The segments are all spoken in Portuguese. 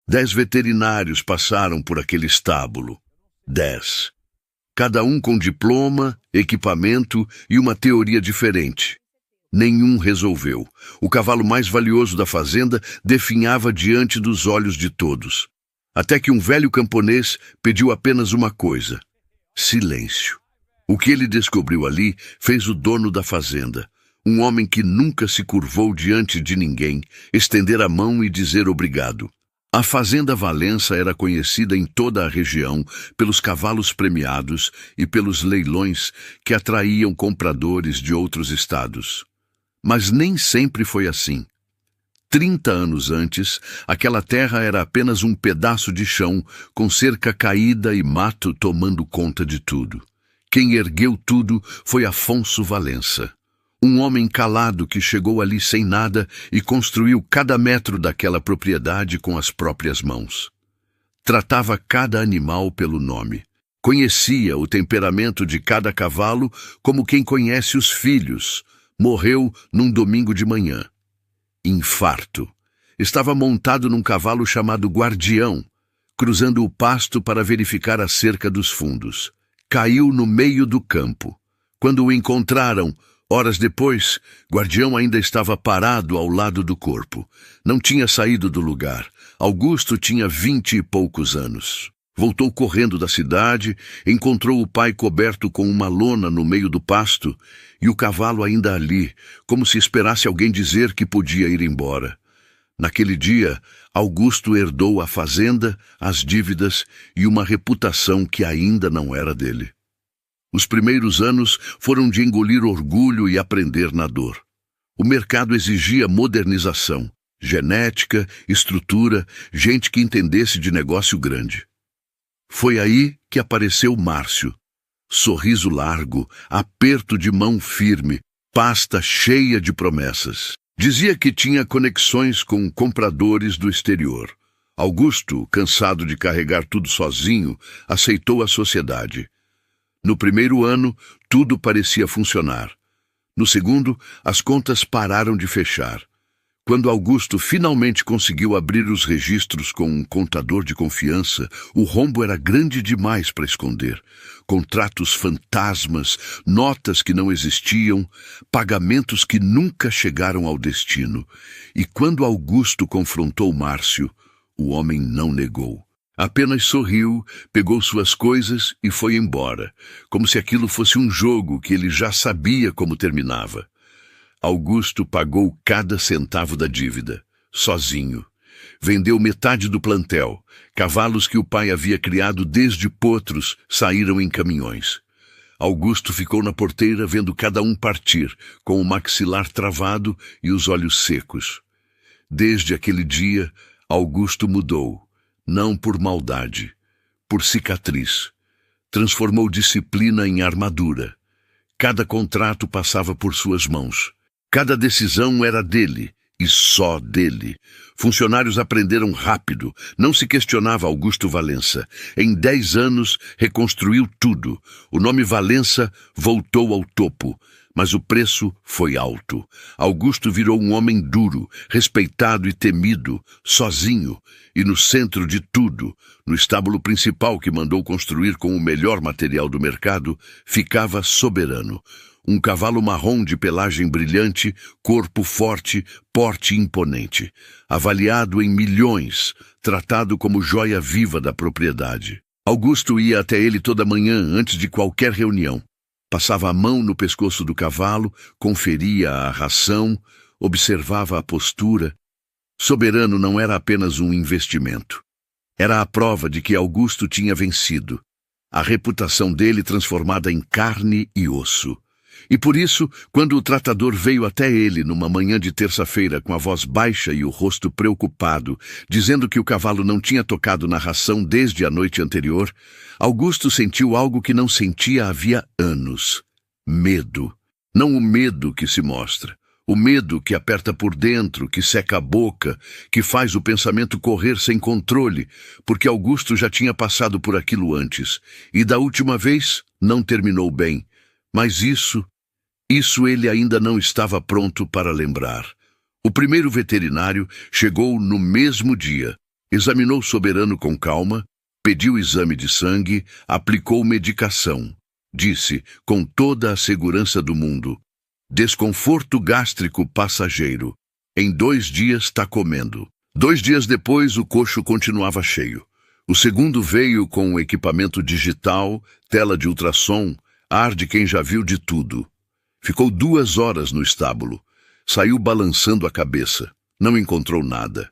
10 veterinários passaram por aquele estábulo. 10. Cada um com diploma, equipamento e uma teoria diferente. Nenhum resolveu. O cavalo mais valioso da fazenda definhava diante dos olhos de todos. Até que um velho camponês pediu apenas uma coisa: silêncio. O que ele descobriu ali fez o dono da fazenda, um homem que nunca se curvou diante de ninguém, estender a mão e dizer obrigado. A Fazenda Valença era conhecida em toda a região pelos cavalos premiados e pelos leilões que atraíam compradores de outros estados. Mas nem sempre foi assim. 30 anos antes, aquela terra era apenas um pedaço de chão com cerca caída e mato tomando conta de tudo. Quem ergueu tudo foi Afonso Valença. Um homem calado que chegou ali sem nada e construiu cada metro daquela propriedade com as próprias mãos. Tratava cada animal pelo nome. Conhecia o temperamento de cada cavalo como quem conhece os filhos. Morreu num domingo de manhã. Infarto. Estava montado num cavalo chamado Guardião, cruzando o pasto para verificar a cerca dos fundos. Caiu no meio do campo. Quando o encontraram, horas depois, Guardião ainda estava parado ao lado do corpo. Não tinha saído do lugar. Augusto tinha 20 e poucos anos. Voltou correndo da cidade, encontrou o pai coberto com uma lona no meio do pasto e o cavalo ainda ali, como se esperasse alguém dizer que podia ir embora. Naquele dia, Augusto herdou a fazenda, as dívidas e uma reputação que ainda não era dele. Os primeiros anos foram de engolir orgulho e aprender na dor. O mercado exigia modernização, genética, estrutura, gente que entendesse de negócio grande. Foi aí que apareceu Márcio. Sorriso largo, aperto de mão firme, pasta cheia de promessas. Dizia que tinha conexões com compradores do exterior. Augusto, cansado de carregar tudo sozinho, aceitou a sociedade. No primeiro ano, tudo parecia funcionar. No segundo, as contas pararam de fechar. Quando Augusto finalmente conseguiu abrir os registros com um contador de confiança, o rombo era grande demais para esconder. Contratos fantasmas, notas que não existiam, pagamentos que nunca chegaram ao destino. E quando Augusto confrontou Márcio, o homem não negou. Apenas sorriu, pegou suas coisas e foi embora, como se aquilo fosse um jogo que ele já sabia como terminava. Augusto pagou cada centavo da dívida, sozinho. Vendeu metade do plantel. Cavalos que o pai havia criado desde potros saíram em caminhões. Augusto ficou na porteira vendo cada um partir, com o maxilar travado e os olhos secos. Desde aquele dia, Augusto mudou. Não por maldade, por cicatriz. Transformou disciplina em armadura. Cada contrato passava por suas mãos. Cada decisão era dele, e só dele. Funcionários aprenderam rápido. Não se questionava Augusto Valença. Em 10 anos, reconstruiu tudo. O nome Valença voltou ao topo. Mas o preço foi alto. Augusto virou um homem duro, respeitado e temido, sozinho, e no centro de tudo, no estábulo principal que mandou construir com o melhor material do mercado, ficava Soberano. Um cavalo marrom de pelagem brilhante, corpo forte, porte imponente. Avaliado em milhões, tratado como joia viva da propriedade. Augusto ia até ele toda manhã antes de qualquer reunião. Passava a mão no pescoço do cavalo, conferia a ração, observava a postura. Soberano não era apenas um investimento. Era a prova de que Augusto tinha vencido. A reputação dele transformada em carne e osso. E por isso, quando o tratador veio até ele numa manhã de terça-feira com a voz baixa e o rosto preocupado, dizendo que o cavalo não tinha tocado na ração desde a noite anterior, Augusto sentiu algo que não sentia havia anos. Medo. Não o medo que se mostra. O medo que aperta por dentro, que seca a boca, que faz o pensamento correr sem controle, porque Augusto já tinha passado por aquilo antes, e da última vez não terminou bem. Mas isso ele ainda não estava pronto para lembrar. O primeiro veterinário chegou no mesmo dia, Examinou Soberano com calma, pediu exame de sangue, aplicou medicação. Disse, com toda a segurança do mundo: desconforto gástrico passageiro. Em 2 dias está comendo. 2 dias depois, o coxo continuava cheio. O segundo veio com um equipamento digital, tela de ultrassom, ar de quem já viu de tudo. Ficou 2 horas no estábulo. Saiu balançando a cabeça. Não encontrou nada.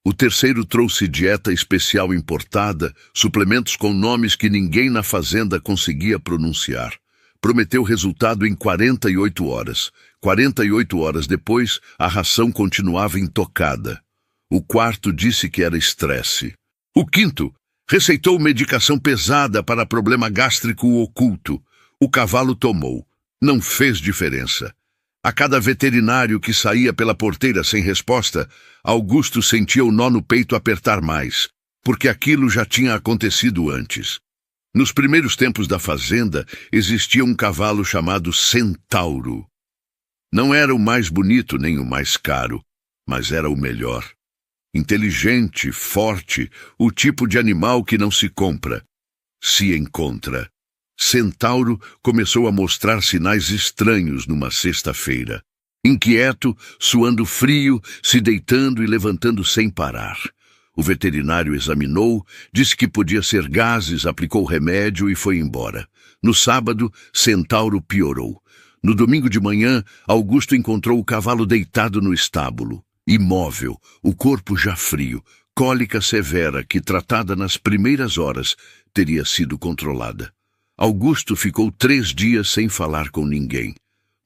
O terceiro trouxe dieta especial importada, suplementos com nomes que ninguém na fazenda conseguia pronunciar. Prometeu resultado em 48 horas. 48 horas depois, a ração continuava intocada. O quarto disse que era estresse. O quinto receitou medicação pesada para problema gástrico oculto. O cavalo tomou. Não fez diferença. A cada veterinário que saía pela porteira sem resposta, Augusto sentia o nó no peito apertar mais, porque aquilo já tinha acontecido antes. Nos primeiros tempos da fazenda, existia um cavalo chamado Centauro. Não era o mais bonito nem o mais caro, mas era o melhor. Inteligente, forte, o tipo de animal que não se compra, se encontra. Centauro começou a mostrar sinais estranhos numa sexta-feira. Inquieto, suando frio, se deitando e levantando sem parar. O veterinário examinou, disse que podia ser gases, aplicou remédio e foi embora. No sábado, Centauro piorou. No domingo de manhã, Augusto encontrou o cavalo deitado no estábulo, imóvel, o corpo já frio, cólica severa que, tratada nas primeiras horas, teria sido controlada. Augusto ficou 3 dias sem falar com ninguém.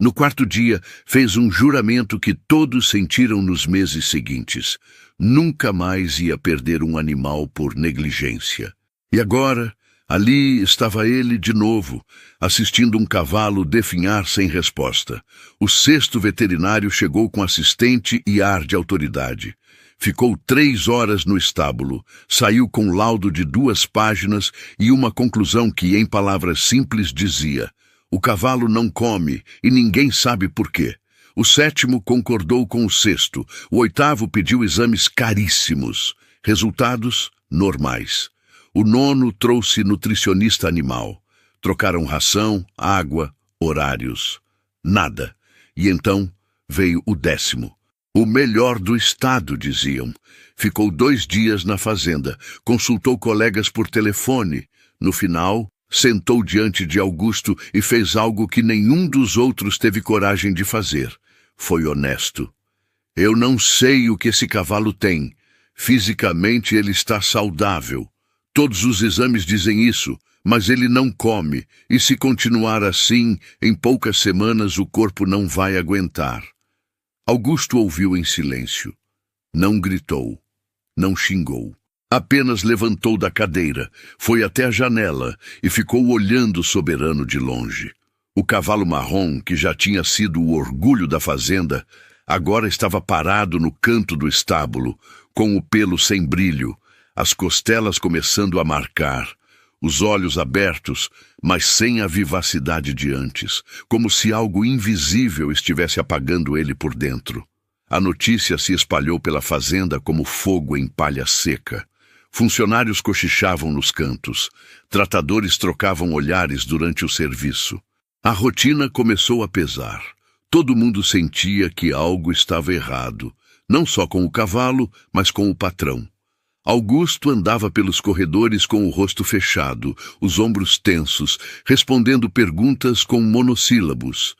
No 4º dia, fez um juramento que todos sentiram nos meses seguintes. Nunca mais ia perder um animal por negligência. E agora, ali estava ele de novo, assistindo um cavalo definhar sem resposta. O 6º veterinário chegou com assistente e ar de autoridade. Ficou 3 horas no estábulo, saiu com laudo de 2 páginas e uma conclusão que, em palavras simples, dizia: o cavalo não come e ninguém sabe por quê. O 7º concordou com o 6º, o 8º pediu exames caríssimos. Resultados normais. O 9º trouxe nutricionista animal. Trocaram ração, água, horários. Nada. E então veio o 10º. O melhor do estado, diziam. Ficou 2 dias na fazenda, consultou colegas por telefone. No final, sentou diante de Augusto e fez algo que nenhum dos outros teve coragem de fazer. Foi honesto. Eu não sei o que esse cavalo tem. Fisicamente ele está saudável. Todos os exames dizem isso, mas ele não come, e se continuar assim, em poucas semanas o corpo não vai aguentar. Augusto ouviu em silêncio. Não gritou, não xingou. Apenas levantou da cadeira, foi até a janela e ficou olhando Soberano de longe. O cavalo marrom, que já tinha sido o orgulho da fazenda, agora estava parado no canto do estábulo, com o pelo sem brilho, as costelas começando a marcar, os olhos abertos, mas sem a vivacidade de antes, como se algo invisível estivesse apagando ele por dentro. A notícia se espalhou pela fazenda como fogo em palha seca. Funcionários cochichavam nos cantos. Tratadores trocavam olhares durante o serviço. A rotina começou a pesar. Todo mundo sentia que algo estava errado, não só com o cavalo, mas com o patrão. Augusto andava pelos corredores com o rosto fechado, os ombros tensos, respondendo perguntas com monossílabos.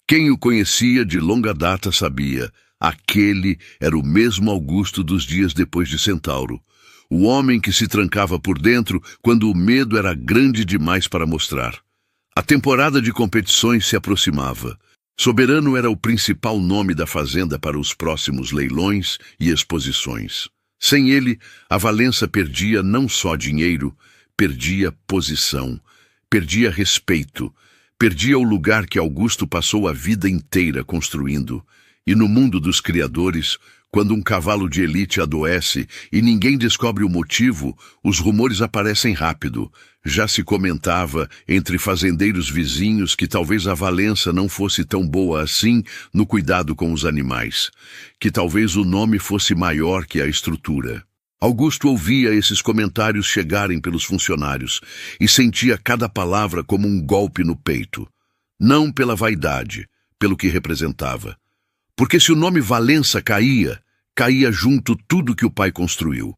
Quem o conhecia de longa data sabia, aquele era o mesmo Augusto dos dias depois de Centauro. O homem que se trancava por dentro quando o medo era grande demais para mostrar. A temporada de competições se aproximava. Soberano era o principal nome da fazenda para os próximos leilões e exposições. Sem ele, a Valença perdia não só dinheiro, perdia posição, perdia respeito, perdia o lugar que Augusto passou a vida inteira construindo. E no mundo dos criadores, quando um cavalo de elite adoece e ninguém descobre o motivo, os rumores aparecem rápido. Já se comentava entre fazendeiros vizinhos que talvez a Valença não fosse tão boa assim no cuidado com os animais, que talvez o nome fosse maior que a estrutura. Augusto ouvia esses comentários chegarem pelos funcionários e sentia cada palavra como um golpe no peito. Não pela vaidade, pelo que representava. Porque se o nome Valença caía, caía junto tudo que o pai construiu,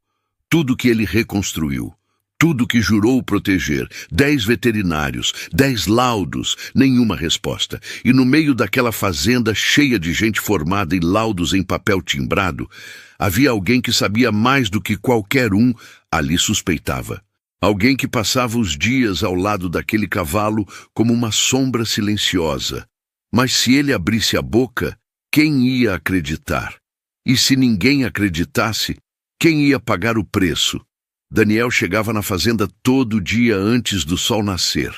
tudo que ele reconstruiu, tudo que jurou proteger, 10 veterinários, 10 laudos, nenhuma resposta. E no meio daquela fazenda cheia de gente formada e laudos em papel timbrado, havia alguém que sabia mais do que qualquer um ali suspeitava. Alguém que passava os dias ao lado daquele cavalo como uma sombra silenciosa. Mas se ele abrisse a boca, quem ia acreditar? E se ninguém acreditasse, quem ia pagar o preço? Daniel chegava na fazenda todo dia antes do sol nascer.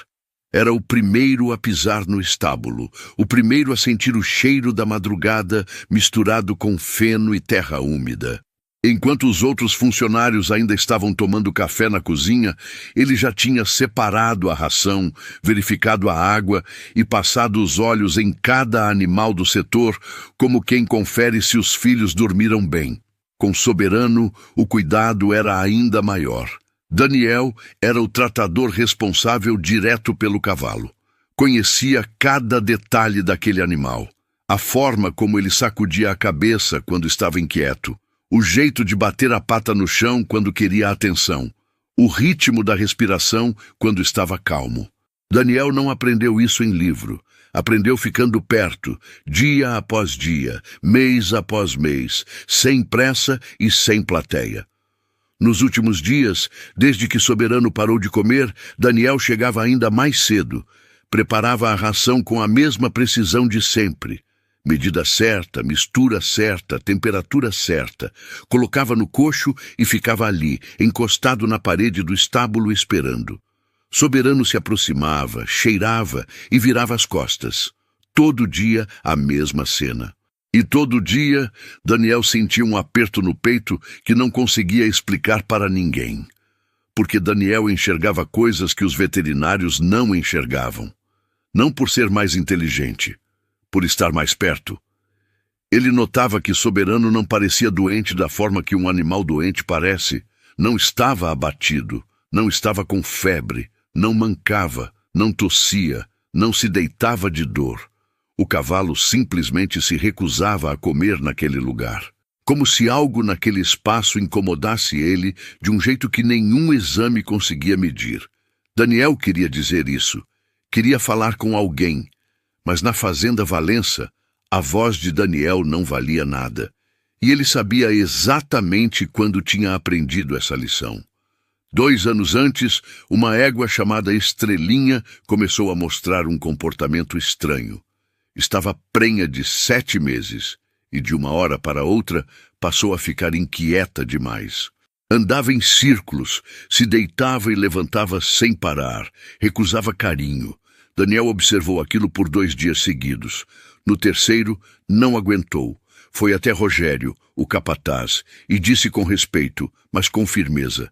Era o primeiro a pisar no estábulo, o primeiro a sentir o cheiro da madrugada misturado com feno e terra úmida. Enquanto os outros funcionários ainda estavam tomando café na cozinha, ele já tinha separado a ração, verificado a água e passado os olhos em cada animal do setor, como quem confere se os filhos dormiram bem. Com Soberano, o cuidado era ainda maior. Daniel era o tratador responsável direto pelo cavalo. Conhecia cada detalhe daquele animal, a forma como ele sacudia a cabeça quando estava inquieto, o jeito de bater a pata no chão quando queria atenção, o ritmo da respiração quando estava calmo. Daniel não aprendeu isso em livro. Aprendeu ficando perto, dia após dia, mês após mês, sem pressa e sem plateia. Nos últimos dias, desde que Soberano parou de comer, Daniel chegava ainda mais cedo. Preparava a ração com a mesma precisão de sempre. Medida certa, mistura certa, temperatura certa. Colocava no coxo e ficava ali, encostado na parede do estábulo esperando. Soberano se aproximava, cheirava e virava as costas. Todo dia a mesma cena. E todo dia Daniel sentia um aperto no peito que não conseguia explicar para ninguém. Porque Daniel enxergava coisas que os veterinários não enxergavam. Não por ser mais inteligente, por estar mais perto. Ele notava que Soberano não parecia doente da forma que um animal doente parece. Não estava abatido, não estava com febre. Não mancava, não tossia, não se deitava de dor. O cavalo simplesmente se recusava a comer naquele lugar. Como se algo naquele espaço incomodasse ele de um jeito que nenhum exame conseguia medir. Daniel queria dizer isso. Queria falar com alguém. Mas na fazenda Valença, a voz de Daniel não valia nada. E ele sabia exatamente quando tinha aprendido essa lição. 2 anos antes, uma égua chamada Estrelinha começou a mostrar um comportamento estranho. Estava prenha de 7 meses e, de uma hora para outra, passou a ficar inquieta demais. Andava em círculos, se deitava e levantava sem parar, recusava carinho. Daniel observou aquilo por 2 dias seguidos. No terceiro, não aguentou. Foi até Rogério, o capataz, e disse com respeito, mas com firmeza: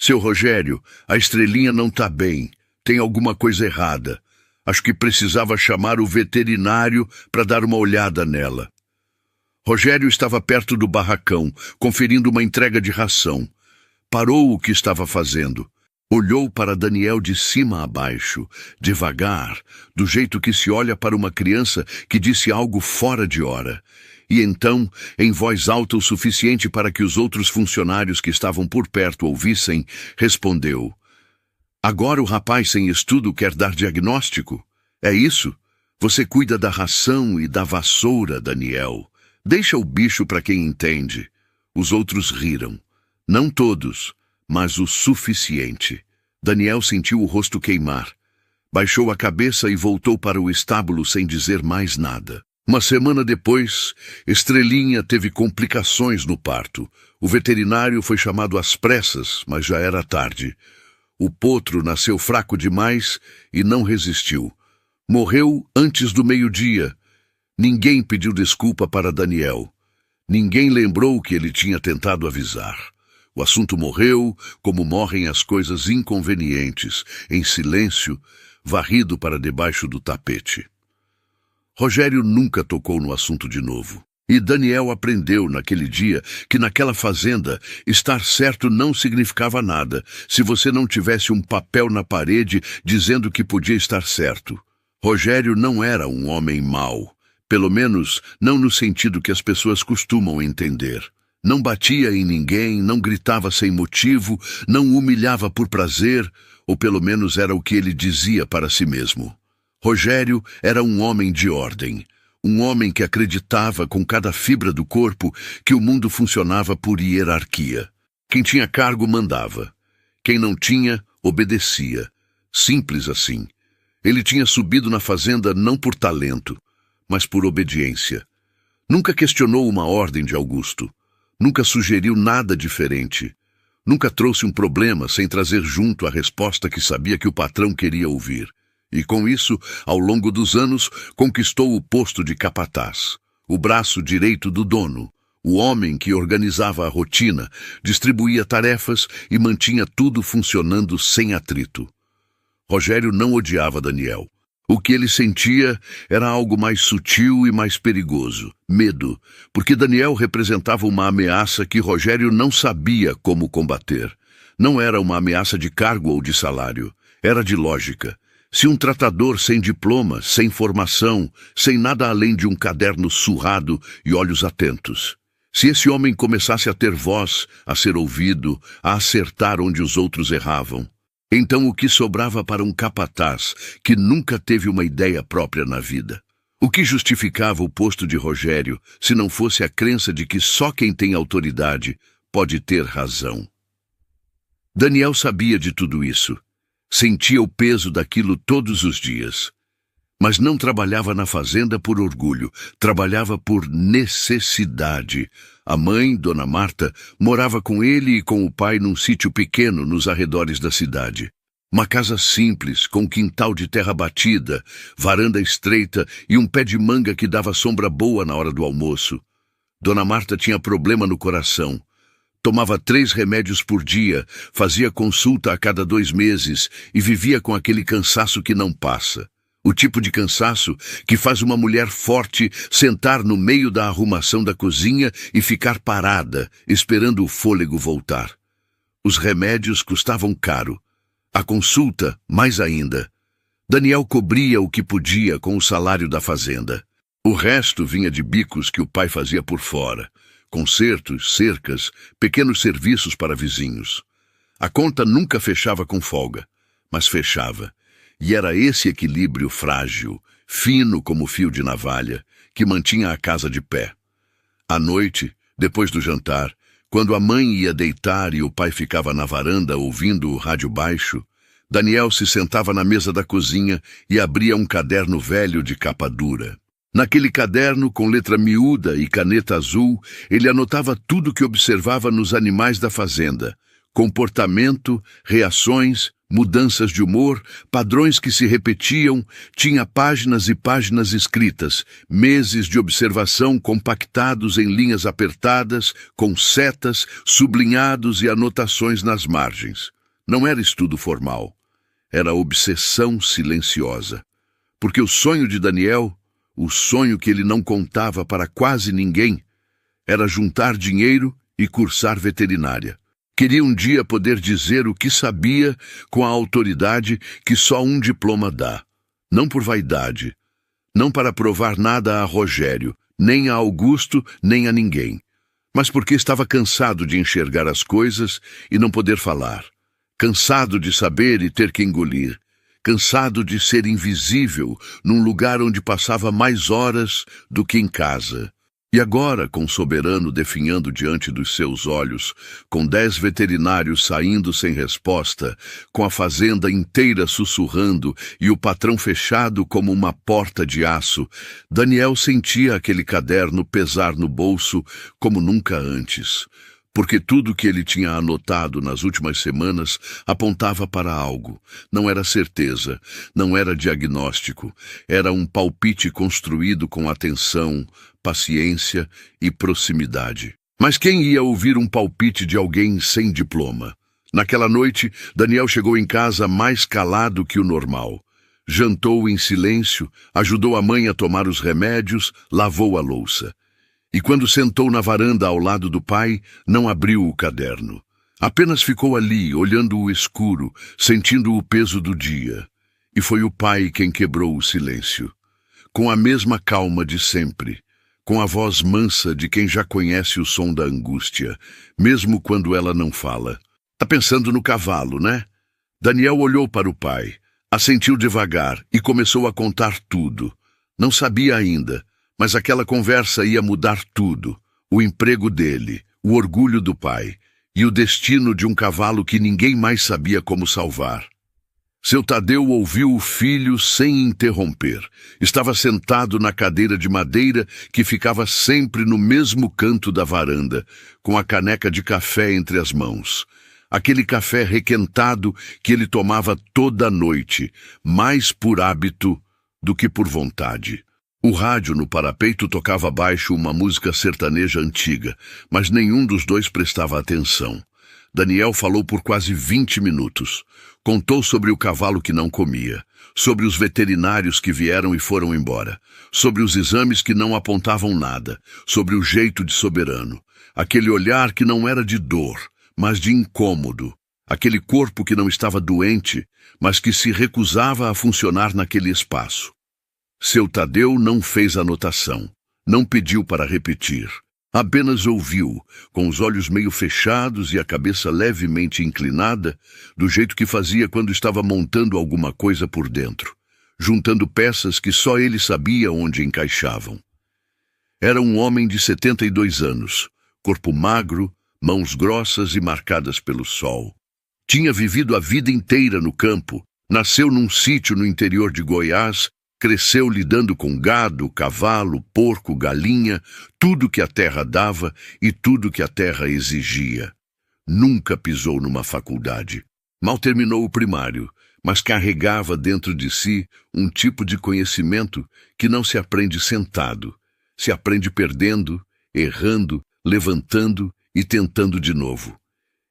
"Seu Rogério, a Estrelinha não está bem. Tem alguma coisa errada. Acho que precisava chamar o veterinário para dar uma olhada nela." Rogério estava perto do barracão, conferindo uma entrega de ração. Parou o que estava fazendo. Olhou para Daniel de cima a baixo, devagar, do jeito que se olha para uma criança que disse algo fora de hora. E então, em voz alta o suficiente para que os outros funcionários que estavam por perto ouvissem, respondeu: "Agora o rapaz sem estudo quer dar diagnóstico? É isso? Você cuida da ração e da vassoura, Daniel. Deixa o bicho para quem entende." Os outros riram. Não todos, mas o suficiente. Daniel sentiu o rosto queimar. Baixou a cabeça e voltou para o estábulo sem dizer mais nada. Uma semana depois, Estrelinha teve complicações no parto. O veterinário foi chamado às pressas, mas já era tarde. O potro nasceu fraco demais e não resistiu. Morreu antes do meio-dia. Ninguém pediu desculpa para Daniel. Ninguém lembrou que ele tinha tentado avisar. O assunto morreu, como morrem as coisas inconvenientes, em silêncio, varrido para debaixo do tapete. Rogério nunca tocou no assunto de novo. E Daniel aprendeu naquele dia que naquela fazenda estar certo não significava nada se você não tivesse um papel na parede dizendo que podia estar certo. Rogério não era um homem mau, pelo menos não no sentido que as pessoas costumam entender. Não batia em ninguém, não gritava sem motivo, não humilhava por prazer, ou pelo menos era o que ele dizia para si mesmo. Rogério era um homem de ordem. Um homem que acreditava com cada fibra do corpo que o mundo funcionava por hierarquia. Quem tinha cargo mandava. Quem não tinha, obedecia. Simples assim. Ele tinha subido na fazenda não por talento, mas por obediência. Nunca questionou uma ordem de Augusto. Nunca sugeriu nada diferente. Nunca trouxe um problema sem trazer junto a resposta que sabia que o patrão queria ouvir. E com isso, ao longo dos anos, conquistou o posto de capataz, o braço direito do dono, o homem que organizava a rotina, distribuía tarefas e mantinha tudo funcionando sem atrito. Rogério não odiava Daniel. O que ele sentia era algo mais sutil e mais perigoso, medo, porque Daniel representava uma ameaça que Rogério não sabia como combater. Não era uma ameaça de cargo ou de salário, era de lógica. Se um tratador sem diploma, sem formação, sem nada além de um caderno surrado e olhos atentos, se esse homem começasse a ter voz, a ser ouvido, a acertar onde os outros erravam, então o que sobrava para um capataz que nunca teve uma ideia própria na vida? O que justificava o posto de Rogério, se não fosse a crença de que só quem tem autoridade pode ter razão? Daniel sabia de tudo isso. Sentia o peso daquilo todos os dias. Mas não trabalhava na fazenda por orgulho, trabalhava por necessidade. A mãe, Dona Marta, morava com ele e com o pai num sítio pequeno nos arredores da cidade. Uma casa simples, com quintal de terra batida, varanda estreita e um pé de manga que dava sombra boa na hora do almoço. Dona Marta tinha problema no coração. Tomava 3 remédios por dia, fazia consulta a cada 2 meses e vivia com aquele cansaço que não passa. O tipo de cansaço que faz uma mulher forte sentar no meio da arrumação da cozinha e ficar parada, esperando o fôlego voltar. Os remédios custavam caro. A consulta, mais ainda. Daniel cobria o que podia com o salário da fazenda. O resto vinha de bicos que o pai fazia por fora. Concertos, cercas, pequenos serviços para vizinhos. A conta nunca fechava com folga, mas fechava. E era esse equilíbrio frágil, fino como fio de navalha, que mantinha a casa de pé. À noite, depois do jantar, quando a mãe ia deitar e o pai ficava na varanda ouvindo o rádio baixo, Daniel se sentava na mesa da cozinha e abria um caderno velho de capa dura. Naquele caderno, com letra miúda e caneta azul, ele anotava tudo que observava nos animais da fazenda. Comportamento, reações, mudanças de humor, padrões que se repetiam, tinha páginas e páginas escritas, meses de observação compactados em linhas apertadas, com setas, sublinhados e anotações nas margens. Não era estudo formal, era obsessão silenciosa. Porque o sonho de Daniel, o sonho que ele não contava para quase ninguém, era juntar dinheiro e cursar veterinária. Queria um dia poder dizer o que sabia com a autoridade que só um diploma dá. Não por vaidade, não para provar nada a Rogério, nem a Augusto, nem a ninguém, mas porque estava cansado de enxergar as coisas e não poder falar, cansado de saber e ter que engolir, cansado de ser invisível num lugar onde passava mais horas do que em casa. E agora, com o soberano definhando diante dos seus olhos, com 10 veterinários saindo sem resposta, com a fazenda inteira sussurrando e o patrão fechado como uma porta de aço, Daniel sentia aquele caderno pesar no bolso como nunca antes. Porque tudo que ele tinha anotado nas últimas semanas apontava para algo. Não era certeza, não era diagnóstico, era um palpite construído com atenção, paciência e proximidade. Mas quem ia ouvir um palpite de alguém sem diploma? Naquela noite, Daniel chegou em casa mais calado que o normal. Jantou em silêncio, ajudou a mãe a tomar os remédios, lavou a louça. E quando sentou na varanda ao lado do pai, não abriu o caderno. Apenas ficou ali, olhando o escuro, sentindo o peso do dia. E foi o pai quem quebrou o silêncio. Com a mesma calma de sempre, com a voz mansa de quem já conhece o som da angústia, mesmo quando ela não fala. Tá pensando no cavalo, né? Daniel olhou para o pai, assentiu devagar e começou a contar tudo. Não sabia ainda, mas aquela conversa ia mudar tudo. O emprego dele, o orgulho do pai e o destino de um cavalo que ninguém mais sabia como salvar. Seu Tadeu ouviu o filho sem interromper. Estava sentado na cadeira de madeira que ficava sempre no mesmo canto da varanda, com a caneca de café entre as mãos. Aquele café requentado que ele tomava toda noite, mais por hábito do que por vontade. O rádio no parapeito tocava baixo uma música sertaneja antiga, mas nenhum dos dois prestava atenção. Daniel falou por quase 20 minutos. Contou sobre o cavalo que não comia, sobre os veterinários que vieram e foram embora, sobre os exames que não apontavam nada, sobre o jeito de soberano, aquele olhar que não era de dor, mas de incômodo, aquele corpo que não estava doente, mas que se recusava a funcionar naquele espaço. Seu Tadeu não fez anotação, não pediu para repetir. Apenas ouviu, com os olhos meio fechados e a cabeça levemente inclinada, do jeito que fazia quando estava montando alguma coisa por dentro, juntando peças que só ele sabia onde encaixavam. Era um homem de 72 anos, corpo magro, mãos grossas e marcadas pelo sol. Tinha vivido a vida inteira no campo, nasceu num sítio no interior de Goiás, cresceu lidando com gado, cavalo, porco, galinha, tudo que a terra dava e tudo que a terra exigia. Nunca pisou numa faculdade. Mal terminou o primário, mas carregava dentro de si um tipo de conhecimento que não se aprende sentado. Se aprende perdendo, errando, levantando e tentando de novo.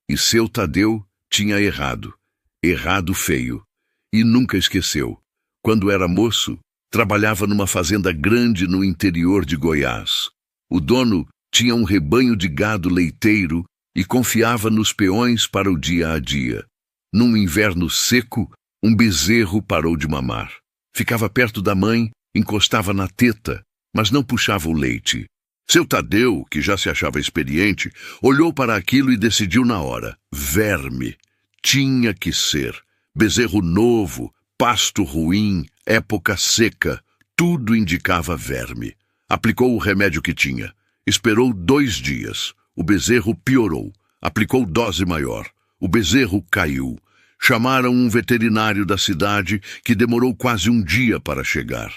E seu Tadeu tinha errado. Errado feio. E nunca esqueceu. Quando era moço, trabalhava numa fazenda grande no interior de Goiás. O dono tinha um rebanho de gado leiteiro e confiava nos peões para o dia a dia. Num inverno seco, um bezerro parou de mamar. Ficava perto da mãe, encostava na teta, mas não puxava o leite. Seu Tadeu, que já se achava experiente, olhou para aquilo e decidiu na hora. Verme. Tinha que ser. Bezerro novo, pasto ruim, época seca, tudo indicava verme. Aplicou o remédio que tinha. Esperou 2 dias. O bezerro piorou. Aplicou dose maior. O bezerro caiu. Chamaram um veterinário da cidade que demorou quase 1 dia para chegar.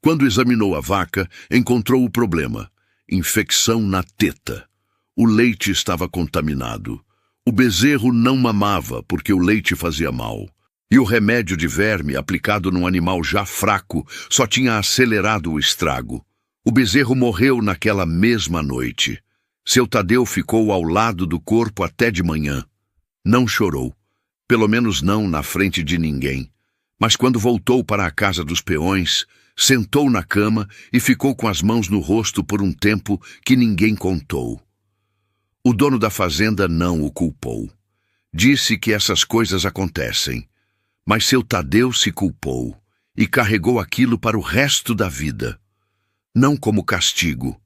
Quando examinou a vaca, encontrou o problema. Infecção na teta. O leite estava contaminado. O bezerro não mamava porque o leite fazia mal. E o remédio de verme, aplicado num animal já fraco, só tinha acelerado o estrago. O bezerro morreu naquela mesma noite. Seu Tadeu ficou ao lado do corpo até de manhã. Não chorou, pelo menos não na frente de ninguém. Mas quando voltou para a casa dos peões, sentou na cama e ficou com as mãos no rosto por um tempo que ninguém contou. O dono da fazenda não o culpou. Disse que essas coisas acontecem. Mas seu Tadeu se culpou e carregou aquilo para o resto da vida. Não como castigo,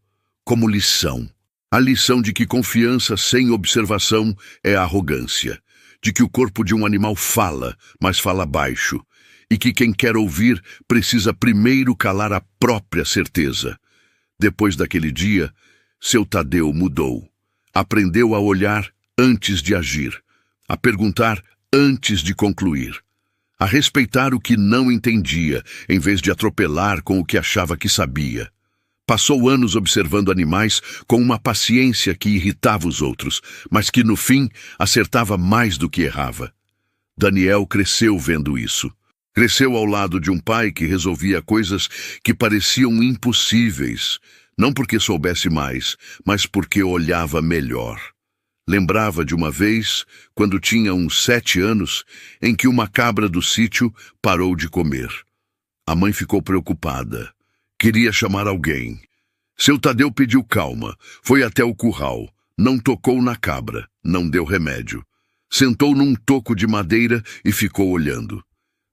como lição. A lição de que confiança sem observação é arrogância. De que o corpo de um animal fala, mas fala baixo. E que quem quer ouvir precisa primeiro calar a própria certeza. Depois daquele dia, seu Tadeu mudou. Aprendeu a olhar antes de agir. A perguntar antes de concluir. A respeitar o que não entendia, em vez de atropelar com o que achava que sabia. Passou anos observando animais com uma paciência que irritava os outros, mas que, no fim, acertava mais do que errava. Daniel cresceu vendo isso. Cresceu ao lado de um pai que resolvia coisas que pareciam impossíveis, não porque soubesse mais, mas porque olhava melhor. Lembrava de uma vez, quando tinha uns 7 anos, em que uma cabra do sítio parou de comer. A mãe ficou preocupada. Queria chamar alguém. Seu Tadeu pediu calma, foi até o curral, não tocou na cabra, não deu remédio. Sentou num toco de madeira e ficou olhando.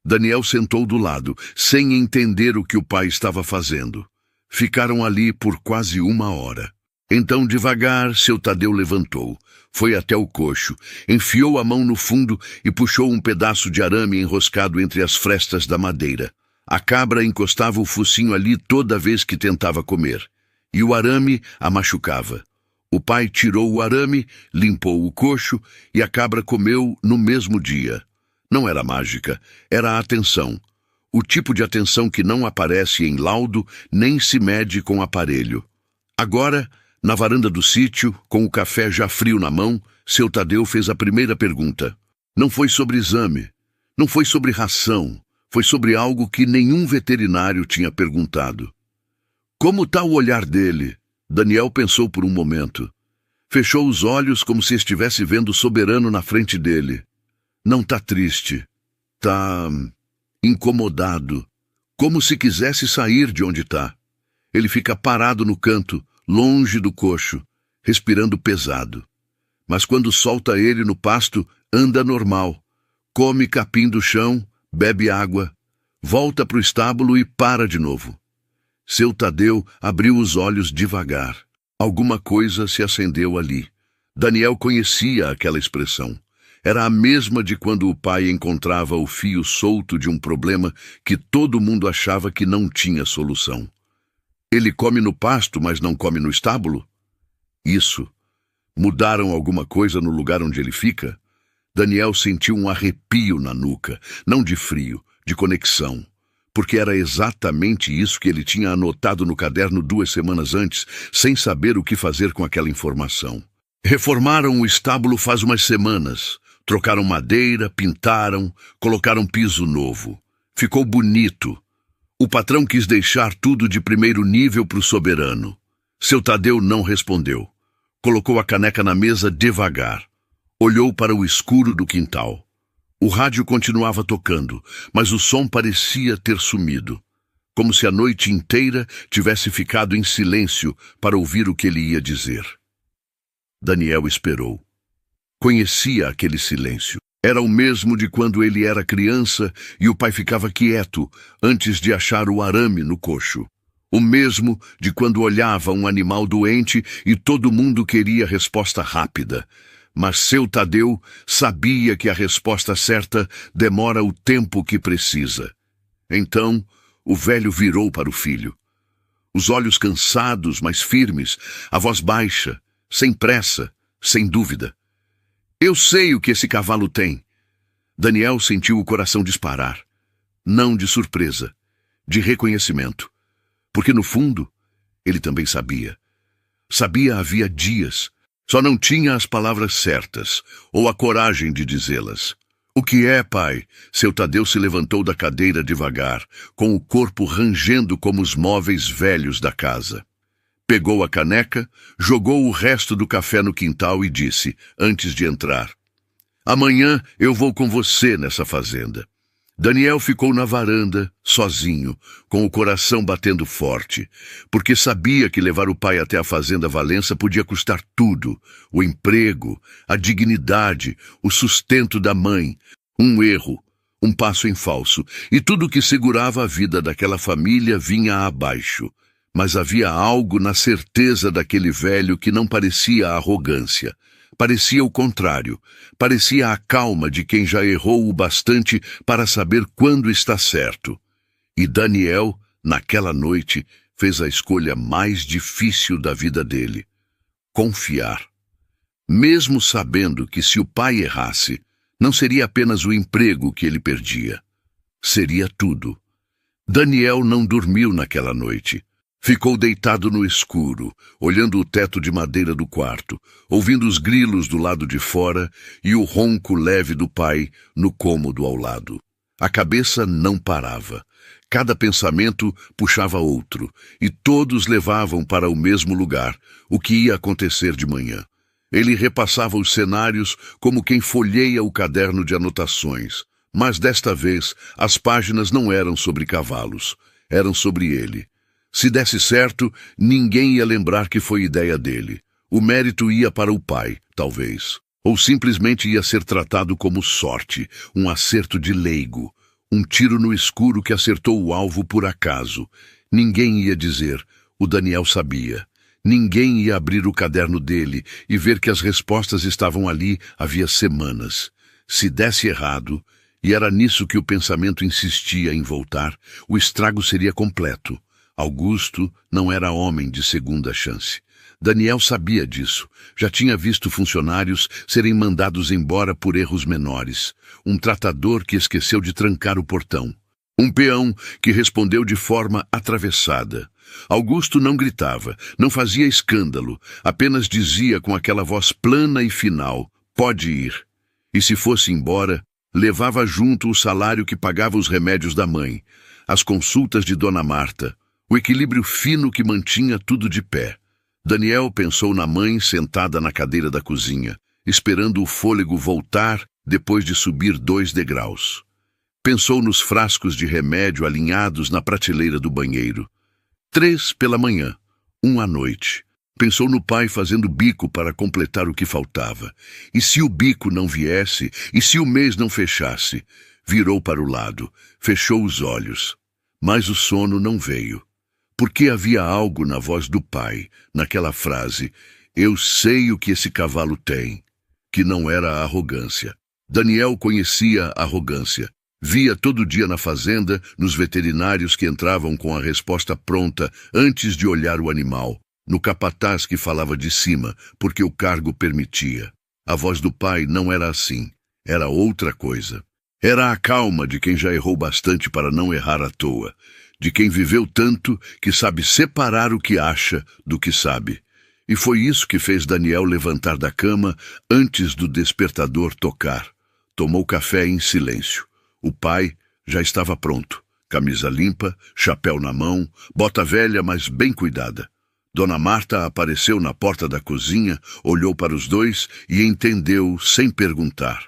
Daniel sentou do lado, sem entender o que o pai estava fazendo. Ficaram ali por quase 1 hora. Então, devagar, seu Tadeu levantou, foi até o coxo, enfiou a mão no fundo e puxou um pedaço de arame enroscado entre as frestas da madeira. A cabra encostava o focinho ali toda vez que tentava comer, e o arame a machucava. O pai tirou o arame, limpou o coxo e a cabra comeu no mesmo dia. Não era mágica, era atenção. O tipo de atenção que não aparece em laudo nem se mede com aparelho. Agora, na varanda do sítio, com o café já frio na mão, seu Tadeu fez a primeira pergunta. Não foi sobre exame, não foi sobre ração, foi sobre algo que nenhum veterinário tinha perguntado. Como está o olhar dele? Daniel pensou por um momento. Fechou os olhos como se estivesse vendo o soberano na frente dele. Não está triste. Está incomodado, como se quisesse sair de onde está. Ele fica parado no canto, longe do coxo, respirando pesado. Mas quando solta ele no pasto, anda normal. Come capim do chão, bebe água, volta para o estábulo e para de novo. Seu Tadeu abriu os olhos devagar. Alguma coisa se acendeu ali. Daniel conhecia aquela expressão. Era a mesma de quando o pai encontrava o fio solto de um problema que todo mundo achava que não tinha solução. Ele come no pasto, mas não come no estábulo? Isso. Mudaram alguma coisa no lugar onde ele fica? Daniel sentiu um arrepio na nuca, não de frio, de conexão. Porque era exatamente isso que ele tinha anotado no caderno 2 semanas antes, sem saber o que fazer com aquela informação. Reformaram o estábulo faz umas semanas. Trocaram madeira, pintaram, colocaram piso novo. Ficou bonito. O patrão quis deixar tudo de primeiro nível para o soberano. Seu Tadeu não respondeu. Colocou a caneca na mesa devagar. Olhou para o escuro do quintal. O rádio continuava tocando, mas o som parecia ter sumido. Como se a noite inteira tivesse ficado em silêncio para ouvir o que ele ia dizer. Daniel esperou. Conhecia aquele silêncio. Era o mesmo de quando ele era criança e o pai ficava quieto antes de achar o arame no coxo. O mesmo de quando olhava um animal doente e todo mundo queria resposta rápida. Mas seu Tadeu sabia que a resposta certa demora o tempo que precisa. Então, o velho virou para o filho. Os olhos cansados, mas firmes, a voz baixa, sem pressa, sem dúvida. Eu sei o que esse cavalo tem. Daniel sentiu o coração disparar. Não de surpresa, de reconhecimento. Porque no fundo, ele também sabia. Sabia havia dias. Só não tinha as palavras certas, ou a coragem de dizê-las. O que é, pai? Seu Tadeu se levantou da cadeira devagar, com o corpo rangendo como os móveis velhos da casa. Pegou a caneca, jogou o resto do café no quintal e disse, antes de entrar, amanhã eu vou com você nessa fazenda. Daniel ficou na varanda, sozinho, com o coração batendo forte, porque sabia que levar o pai até a fazenda Valença podia custar tudo, o emprego, a dignidade, o sustento da mãe, um erro, um passo em falso, e tudo que segurava a vida daquela família vinha abaixo. Mas havia algo na certeza daquele velho que não parecia arrogância. Parecia o contrário. Parecia a calma de quem já errou o bastante para saber quando está certo. E Daniel, naquela noite, fez a escolha mais difícil da vida dele. Confiar. Mesmo sabendo que se o pai errasse, não seria apenas o emprego que ele perdia. Seria tudo. Daniel não dormiu naquela noite. Ficou deitado no escuro, olhando o teto de madeira do quarto, ouvindo os grilos do lado de fora e o ronco leve do pai no cômodo ao lado. A cabeça não parava. Cada pensamento puxava outro, e todos levavam para o mesmo lugar, o que ia acontecer de manhã. Ele repassava os cenários como quem folheia o caderno de anotações, mas desta vez as páginas não eram sobre cavalos, eram sobre ele. Se desse certo, ninguém ia lembrar que foi ideia dele. O mérito ia para o pai, talvez. Ou simplesmente ia ser tratado como sorte, um acerto de leigo, um tiro no escuro que acertou o alvo por acaso. Ninguém ia dizer, o Daniel sabia. Ninguém ia abrir o caderno dele e ver que as respostas estavam ali havia semanas. Se desse errado, e era nisso que o pensamento insistia em voltar, o estrago seria completo. Augusto não era homem de segunda chance. Daniel sabia disso. Já tinha visto funcionários serem mandados embora por erros menores. Um tratador que esqueceu de trancar o portão. Um peão que respondeu de forma atravessada. Augusto não gritava, não fazia escândalo, apenas dizia com aquela voz plana e final, pode ir. E se fosse embora, levava junto o salário que pagava os remédios da mãe, as consultas de Dona Marta, o equilíbrio fino que mantinha tudo de pé. Daniel pensou na mãe sentada na cadeira da cozinha, esperando o fôlego voltar depois de subir 2 degraus. Pensou nos frascos de remédio alinhados na prateleira do banheiro. 3 pela manhã, 1 à noite. Pensou no pai fazendo bico para completar o que faltava. E se o bico não viesse? E se o mês não fechasse? Virou para o lado, fechou os olhos. Mas o sono não veio. Porque havia algo na voz do pai, naquela frase, eu sei o que esse cavalo tem, que não era a arrogância. Daniel conhecia a arrogância. Via todo dia na fazenda, nos veterinários que entravam com a resposta pronta antes de olhar o animal, no capataz que falava de cima, porque o cargo permitia. A voz do pai não era assim, era outra coisa. Era a calma de quem já errou bastante para não errar à toa, de quem viveu tanto que sabe separar o que acha do que sabe. E foi isso que fez Daniel levantar da cama antes do despertador tocar. Tomou café em silêncio. O pai já estava pronto. Camisa limpa, chapéu na mão, bota velha, mas bem cuidada. Dona Marta apareceu na porta da cozinha, olhou para os dois e entendeu sem perguntar.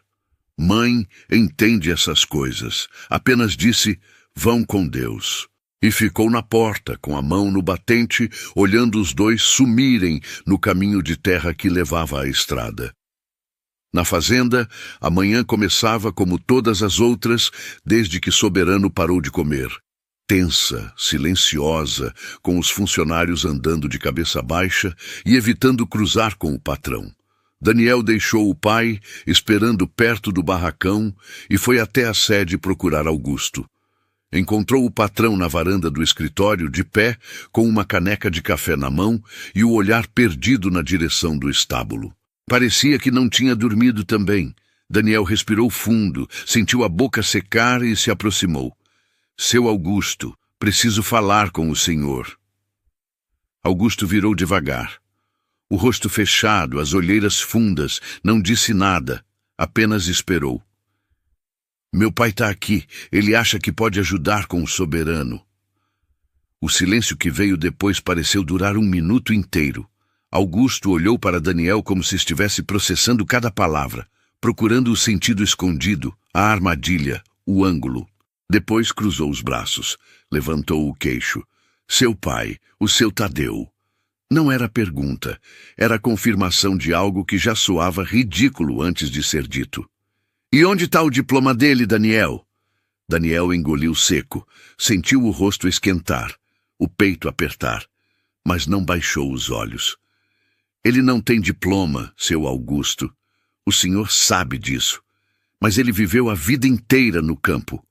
Mãe entende essas coisas. Apenas disse, vão com Deus. E ficou na porta, com a mão no batente, olhando os dois sumirem no caminho de terra que levava à estrada. Na fazenda, a manhã começava como todas as outras, desde que Soberano parou de comer. Tensa, silenciosa, com os funcionários andando de cabeça baixa e evitando cruzar com o patrão. Daniel deixou o pai, esperando perto do barracão, e foi até a sede procurar Augusto. Encontrou o patrão na varanda do escritório, de pé, com uma caneca de café na mão e o olhar perdido na direção do estábulo. Parecia que não tinha dormido também. Daniel respirou fundo, sentiu a boca secar e se aproximou. Seu Augusto, preciso falar com o senhor. Augusto virou devagar. O rosto fechado, as olheiras fundas, não disse nada, apenas esperou. Meu pai está aqui, ele acha que pode ajudar com o Soberano. O silêncio que veio depois pareceu durar 1 minuto inteiro. Augusto olhou para Daniel como se estivesse processando cada palavra, procurando o sentido escondido, a armadilha, o ângulo. Depois cruzou os braços, levantou o queixo. Seu pai, o seu Tadeu. Não era pergunta, era a confirmação de algo que já soava ridículo antes de ser dito. E onde está o diploma dele, Daniel? Daniel engoliu seco, sentiu o rosto esquentar, o peito apertar, mas não baixou os olhos. Ele não tem diploma, seu Augusto. O senhor sabe disso. Mas ele viveu a vida inteira no campo.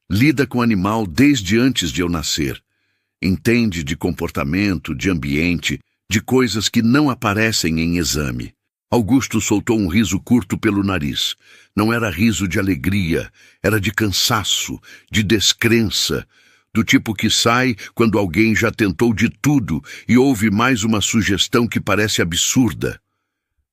Lida com animal desde antes de eu nascer. Entende de comportamento, de ambiente, de coisas que não aparecem em exame. Augusto soltou um riso curto pelo nariz. Não era riso de alegria, era de cansaço, de descrença, do tipo que sai quando alguém já tentou de tudo e ouve mais uma sugestão que parece absurda.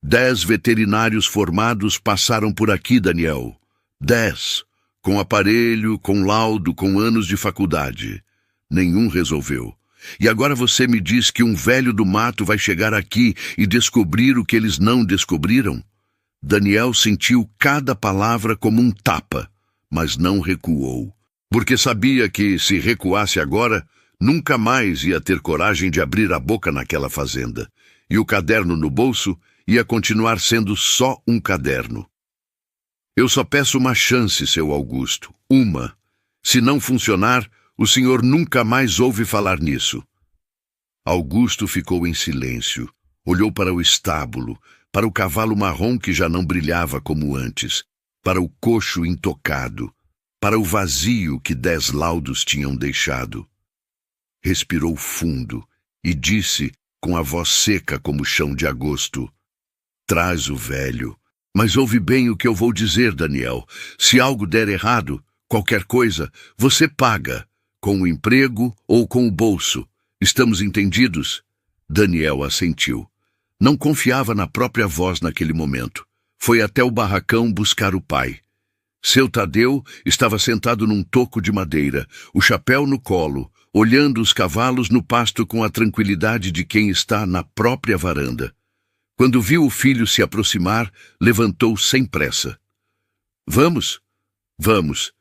10 veterinários formados passaram por aqui, Daniel. 10. Com aparelho, com laudo, com anos de faculdade. Nenhum resolveu. E agora você me diz que um velho do mato vai chegar aqui e descobrir o que eles não descobriram? Daniel sentiu cada palavra como um tapa, mas não recuou, porque sabia que, se recuasse agora, Nunca mais ia ter coragem de abrir a boca naquela fazenda. E o caderno no bolso ia continuar sendo só um caderno. Eu só peço uma chance, seu Augusto. Uma. Se não funcionar, o senhor nunca mais ouve falar nisso. Augusto ficou em silêncio. Olhou para o estábulo, para o cavalo marrom que já não brilhava como antes, para o coxo intocado, para o vazio que 10 laudos tinham deixado. Respirou fundo e disse, com a voz seca como o chão de agosto: "Traz o velho. Mas ouve bem o que eu vou dizer, Daniel. Se algo der errado, qualquer coisa, você paga, com o emprego ou com o bolso. Estamos entendidos?" Daniel assentiu. Não confiava na própria voz naquele momento. Foi até o barracão buscar o pai. Seu Tadeu estava sentado num toco de madeira, o chapéu no colo, olhando os cavalos no pasto com a tranquilidade de quem está na própria varanda. Quando viu o filho se aproximar, levantou sem pressa. "Vamos?" "Vamos."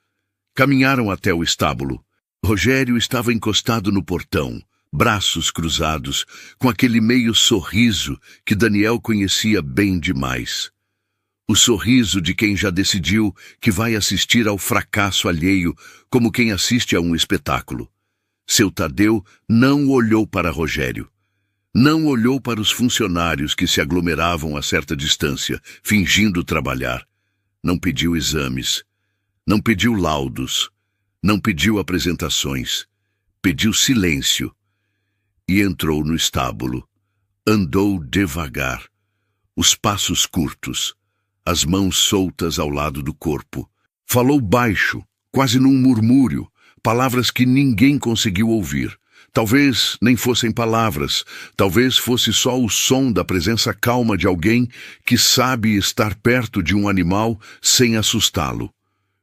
Caminharam até o estábulo. Rogério estava encostado no portão, braços cruzados, com aquele meio sorriso que Daniel conhecia bem demais. O sorriso de quem já decidiu que vai assistir ao fracasso alheio como quem assiste a um espetáculo. Seu Tadeu não olhou para Rogério. Não olhou para os funcionários que se aglomeravam a certa distância, fingindo trabalhar. Não pediu exames. Não pediu laudos. Não pediu apresentações. Pediu silêncio. E entrou no estábulo. Andou devagar. Os passos curtos. As mãos soltas ao lado do corpo. Falou baixo, quase num murmúrio, palavras que ninguém conseguiu ouvir. Talvez nem fossem palavras, talvez fosse só o som da presença calma de alguém que sabe estar perto de um animal sem assustá-lo.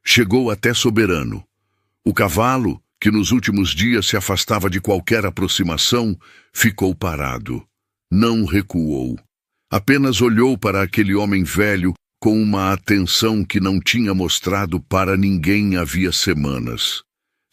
Chegou até Soberano. O cavalo, que nos últimos dias se afastava de qualquer aproximação, ficou parado. Não recuou. Apenas olhou para aquele homem velho com uma atenção que não tinha mostrado para ninguém havia semanas.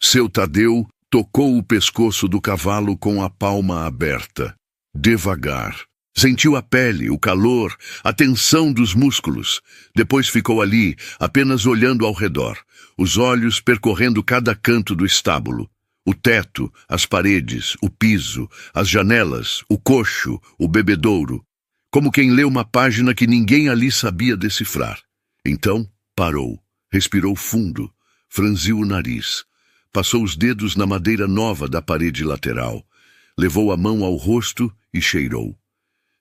Seu Tadeu tocou o pescoço do cavalo com a palma aberta, devagar. Sentiu a pele, o calor, a tensão dos músculos. Depois ficou ali, apenas olhando ao redor, os olhos percorrendo cada canto do estábulo. O teto, as paredes, o piso, as janelas, o coxo, o bebedouro. Como quem lê uma página que ninguém ali sabia decifrar. Então, parou, respirou fundo, franziu o nariz. Passou os dedos na madeira nova da parede lateral. Levou a mão ao rosto e cheirou.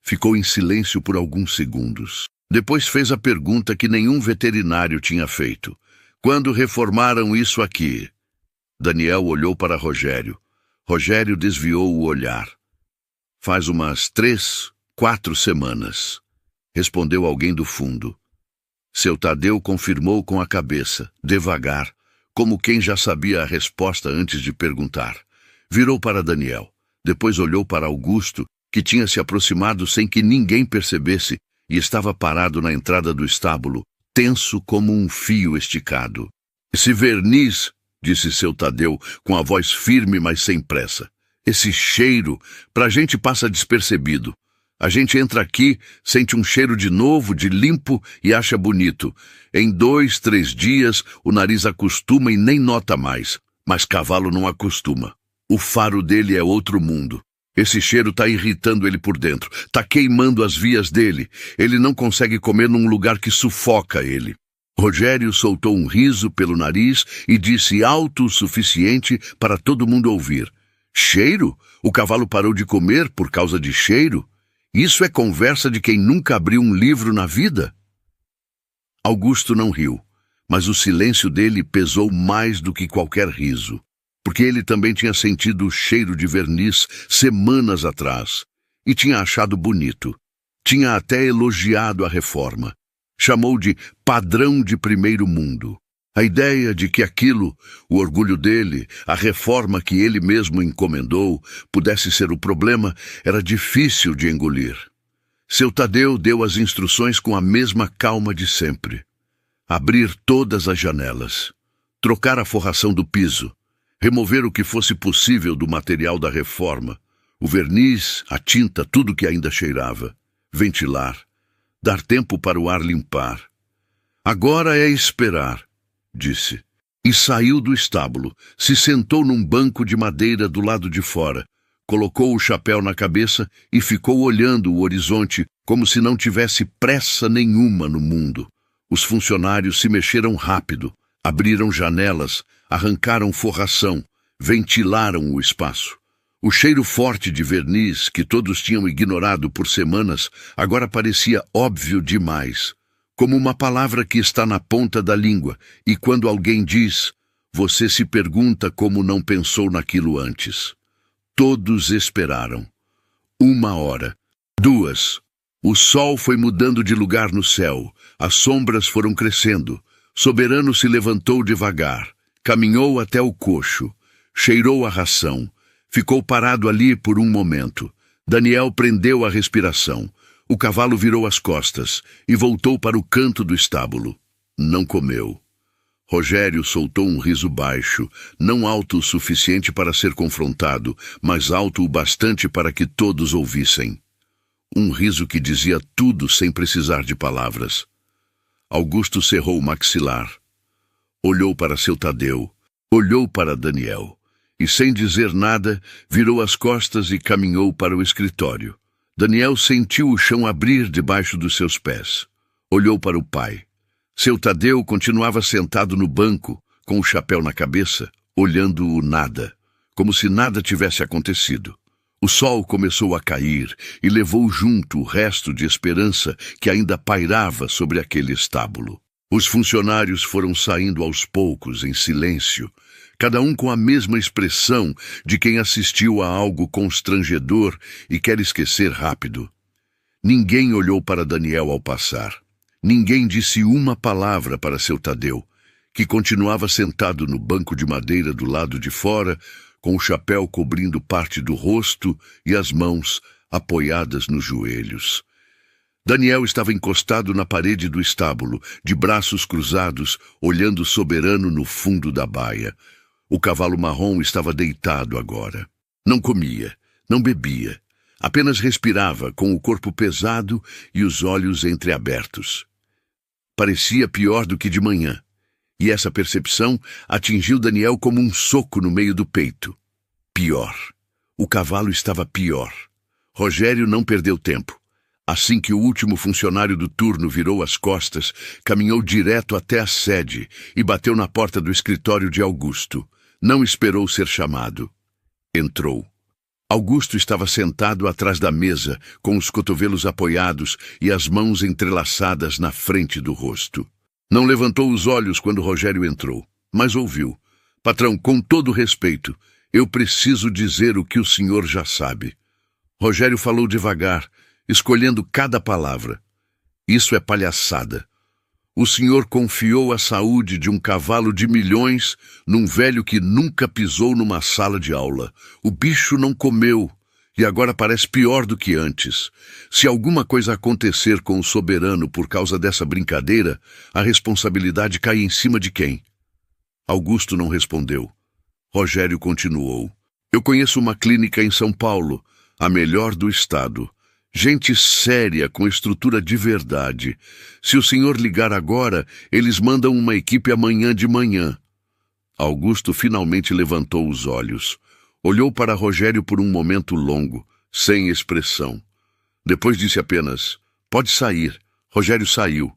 Ficou em silêncio por alguns segundos. Depois fez a pergunta que nenhum veterinário tinha feito. "Quando reformaram isso aqui?" Daniel olhou para Rogério. Rogério desviou o olhar. "Faz umas 3, 4 semanas", respondeu alguém do fundo. Seu Tadeu confirmou com a cabeça, devagar, como quem já sabia a resposta antes de perguntar. Virou para Daniel. Depois olhou para Augusto, que tinha se aproximado sem que ninguém percebesse e estava parado na entrada do estábulo, tenso como um fio esticado. "Esse verniz", disse seu Tadeu, com a voz firme, mas sem pressa. "Esse cheiro, pra gente passa despercebido. A gente entra aqui, sente um cheiro de novo, de limpo e acha bonito. Em 2, 3 dias, o nariz acostuma e nem nota mais. Mas cavalo não acostuma. O faro dele é outro mundo. Esse cheiro tá irritando ele por dentro, tá queimando as vias dele. Ele não consegue comer num lugar que sufoca ele." Rogério soltou um riso pelo nariz e disse alto o suficiente para todo mundo ouvir: "Cheiro? O cavalo parou de comer por causa de cheiro? Isso é conversa de quem nunca abriu um livro na vida?" Augusto não riu, mas o silêncio dele pesou mais do que qualquer riso, porque ele também tinha sentido o cheiro de verniz semanas atrás e tinha achado bonito. Tinha até elogiado a reforma. Chamou de padrão de primeiro mundo. A ideia de que aquilo, o orgulho dele, a reforma que ele mesmo encomendou, pudesse ser o problema, era difícil de engolir. Seu Tadeu deu as instruções com a mesma calma de sempre. Abrir todas as janelas. Trocar a forração do piso. remover o que fosse possível do material da reforma, o verniz, a tinta, tudo que ainda cheirava, ventilar, dar tempo para o ar limpar. Agora é esperar, disse. E saiu do estábulo, se sentou num banco de madeira do lado de fora, colocou o chapéu na cabeça e ficou olhando o horizonte como se não tivesse pressa nenhuma no mundo. Os funcionários se mexeram rápido, abriram janelas, arrancaram forração, ventilaram o espaço. O cheiro forte de verniz, que todos tinham ignorado por semanas, agora parecia óbvio demais, como uma palavra que está na ponta da língua, e quando alguém diz, você se pergunta como não pensou naquilo antes. Todos esperaram. 1 hora. 2. O sol foi mudando de lugar no céu, as sombras foram crescendo. Soberano se levantou devagar, caminhou até o coxo, cheirou a ração, ficou parado ali por um momento. Daniel prendeu a respiração. O cavalo virou as costas e voltou para o canto do estábulo. Não comeu. Rogério soltou um riso baixo, não alto o suficiente para ser confrontado, mas alto o bastante para que todos ouvissem. Um riso que dizia tudo sem precisar de palavras. Augusto cerrou o maxilar. Olhou para seu Tadeu, olhou para Daniel, e sem dizer nada, virou as costas e caminhou para o escritório. Daniel sentiu o chão abrir debaixo dos seus pés. Olhou para o pai. Seu Tadeu continuava sentado no banco, com o chapéu na cabeça, olhando o nada, como se nada tivesse acontecido. O sol começou a cair e levou junto o resto de esperança que ainda pairava sobre aquele estábulo. Os funcionários foram saindo aos poucos, em silêncio, cada um com a mesma expressão de quem assistiu a algo constrangedor e quer esquecer rápido. Ninguém olhou para Daniel ao passar. Ninguém disse uma palavra para seu Tadeu, que continuava sentado no banco de madeira do lado de fora, com o chapéu cobrindo parte do rosto e as mãos apoiadas nos joelhos. Daniel estava encostado na parede do estábulo, de braços cruzados, olhando soberano no fundo da baia. O cavalo marrom estava deitado agora. Não comia, não bebia, apenas respirava com o corpo pesado e os olhos entreabertos. Parecia pior do que de manhã, e essa percepção atingiu Daniel como um soco no meio do peito. Pior. O cavalo estava pior. Rogério não perdeu tempo. Assim que o último funcionário do turno virou as costas, caminhou direto até a sede e bateu na porta do escritório de Augusto. Não esperou ser chamado. Entrou. Augusto estava sentado atrás da mesa, com os cotovelos apoiados e as mãos entrelaçadas na frente do rosto. Não levantou os olhos quando Rogério entrou, mas ouviu. Patrão, com todo respeito, eu preciso dizer o que o senhor já sabe. Rogério falou devagar, escolhendo cada palavra. Isso é palhaçada. O senhor confiou a saúde de um cavalo de milhões num velho que nunca pisou numa sala de aula. O bicho não comeu e agora parece pior do que antes. Se alguma coisa acontecer com o soberano por causa dessa brincadeira, a responsabilidade cai em cima de quem? Augusto não respondeu. Rogério continuou. Eu conheço uma clínica em São Paulo, a melhor do estado. Gente séria, com estrutura de verdade. Se o senhor ligar agora, eles mandam uma equipe amanhã de manhã. Augusto finalmente levantou os olhos. Olhou para Rogério por um momento longo, sem expressão. Depois disse apenas, pode sair. Rogério saiu,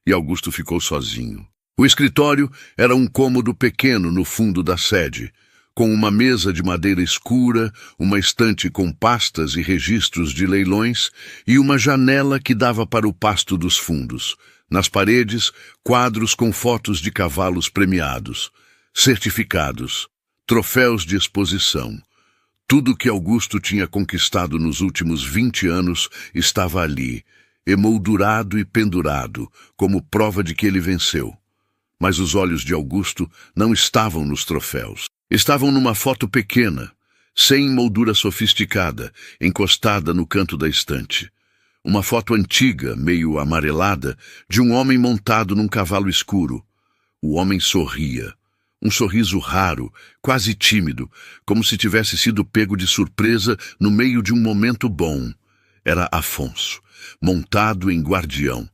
e Augusto ficou sozinho. O escritório era um cômodo pequeno no fundo da sede, com uma mesa de madeira escura, uma estante com pastas e registros de leilões e uma janela que dava para o pasto dos fundos. Nas paredes, quadros com fotos de cavalos premiados, certificados, troféus de exposição. Tudo que Augusto tinha conquistado nos últimos 20 anos estava ali, emoldurado e pendurado, como prova de que ele venceu. Mas os olhos de Augusto não estavam nos troféus. Estavam numa foto pequena, sem moldura sofisticada, encostada no canto da estante. Uma foto antiga, meio amarelada, de um homem montado num cavalo escuro. O homem sorria. Um sorriso raro, quase tímido, como se tivesse sido pego de surpresa no meio de um momento bom. Era Afonso, montado em guardião.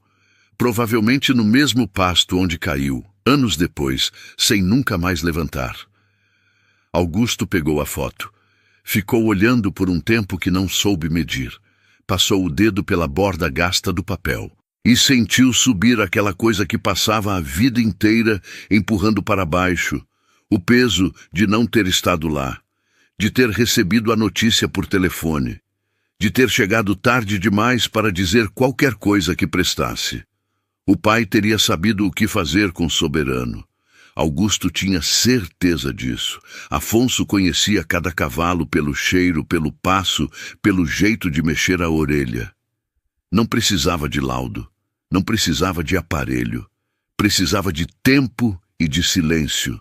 Provavelmente no mesmo pasto onde caiu, anos depois, sem nunca mais levantar. Augusto pegou a foto. Ficou olhando por um tempo que não soube medir. Passou o dedo pela borda gasta do papel. E sentiu subir aquela coisa que passava a vida inteira empurrando para baixo, o peso de não ter estado lá, de ter recebido a notícia por telefone, de ter chegado tarde demais para dizer qualquer coisa que prestasse. O pai teria sabido o que fazer com Soberano. Augusto tinha certeza disso. Afonso conhecia cada cavalo pelo cheiro, pelo passo, pelo jeito de mexer a orelha. Não precisava de laudo. Não precisava de aparelho, precisava de tempo e de silêncio,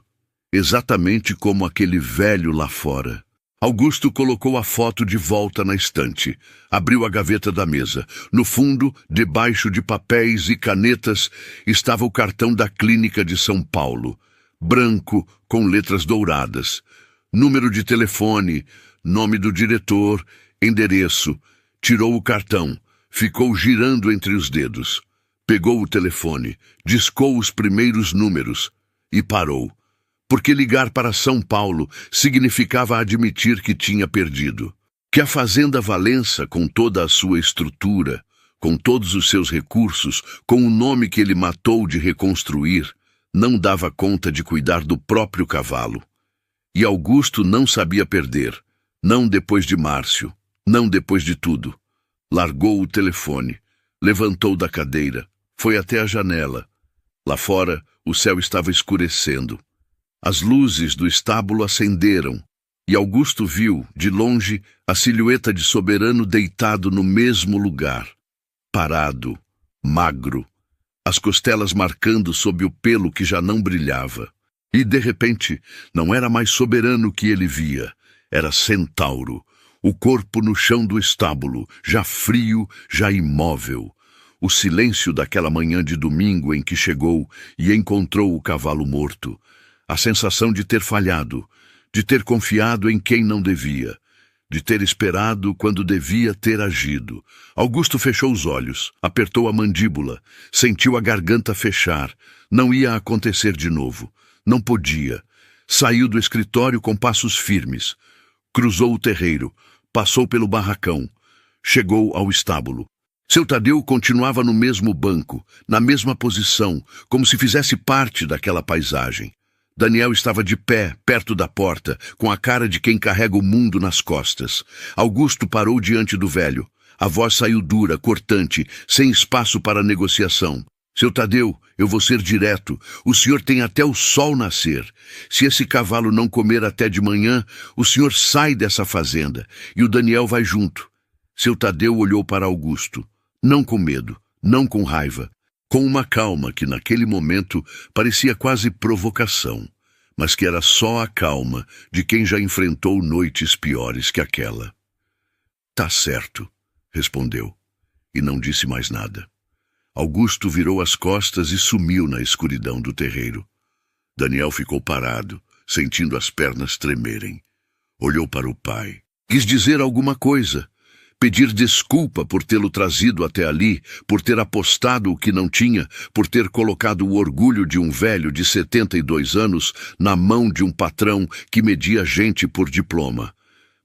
exatamente como aquele velho lá fora. Augusto colocou a foto de volta na estante, abriu a gaveta da mesa. No fundo, debaixo de papéis e canetas, estava o cartão da Clínica de São Paulo, branco com letras douradas, número de telefone, nome do diretor, endereço. Tirou o cartão, ficou girando entre os dedos. Pegou o telefone, discou os primeiros números e parou, porque ligar para São Paulo significava admitir que tinha perdido, que a Fazenda Valença, com toda a sua estrutura, com todos os seus recursos, com o nome que ele matou de reconstruir, não dava conta de cuidar do próprio cavalo. E Augusto não sabia perder, não depois de Márcio, não depois de tudo. Largou o telefone, levantou da cadeira, foi até a janela. Lá fora, o céu estava escurecendo. As luzes do estábulo acenderam, e Augusto viu, de longe, a silhueta de Soberano deitado no mesmo lugar. Parado, magro, as costelas marcando sob o pelo que já não brilhava. E, de repente, não era mais Soberano que ele via, era Centauro, o corpo no chão do estábulo, já frio, já imóvel. O silêncio daquela manhã de domingo em que chegou e encontrou o cavalo morto. A sensação de ter falhado, de ter confiado em quem não devia, de ter esperado quando devia ter agido. Augusto fechou os olhos, apertou a mandíbula, sentiu a garganta fechar. Não ia acontecer de novo. Não podia. Saiu do escritório com passos firmes. Cruzou o terreiro, passou pelo barracão. Chegou ao estábulo. Seu Tadeu continuava no mesmo banco, na mesma posição, como se fizesse parte daquela paisagem. Daniel estava de pé, perto da porta, com a cara de quem carrega o mundo nas costas. Augusto parou diante do velho. A voz saiu dura, cortante, sem espaço para negociação. Seu Tadeu, eu vou ser direto. O senhor tem até o sol nascer. Se esse cavalo não comer até de manhã, o senhor sai dessa fazenda, e o Daniel vai junto. Seu Tadeu olhou para Augusto. Não com medo, não com raiva, com uma calma que naquele momento parecia quase provocação, mas que era só a calma de quem já enfrentou noites piores que aquela. Tá certo, respondeu, e não disse mais nada. Augusto virou as costas e sumiu na escuridão do terreiro. Daniel ficou parado, sentindo as pernas tremerem. Olhou para o pai. Quis dizer alguma coisa. Pedir desculpa por tê-lo trazido até ali, por ter apostado o que não tinha, por ter colocado o orgulho de um velho de 72 anos na mão de um patrão que media gente por diploma.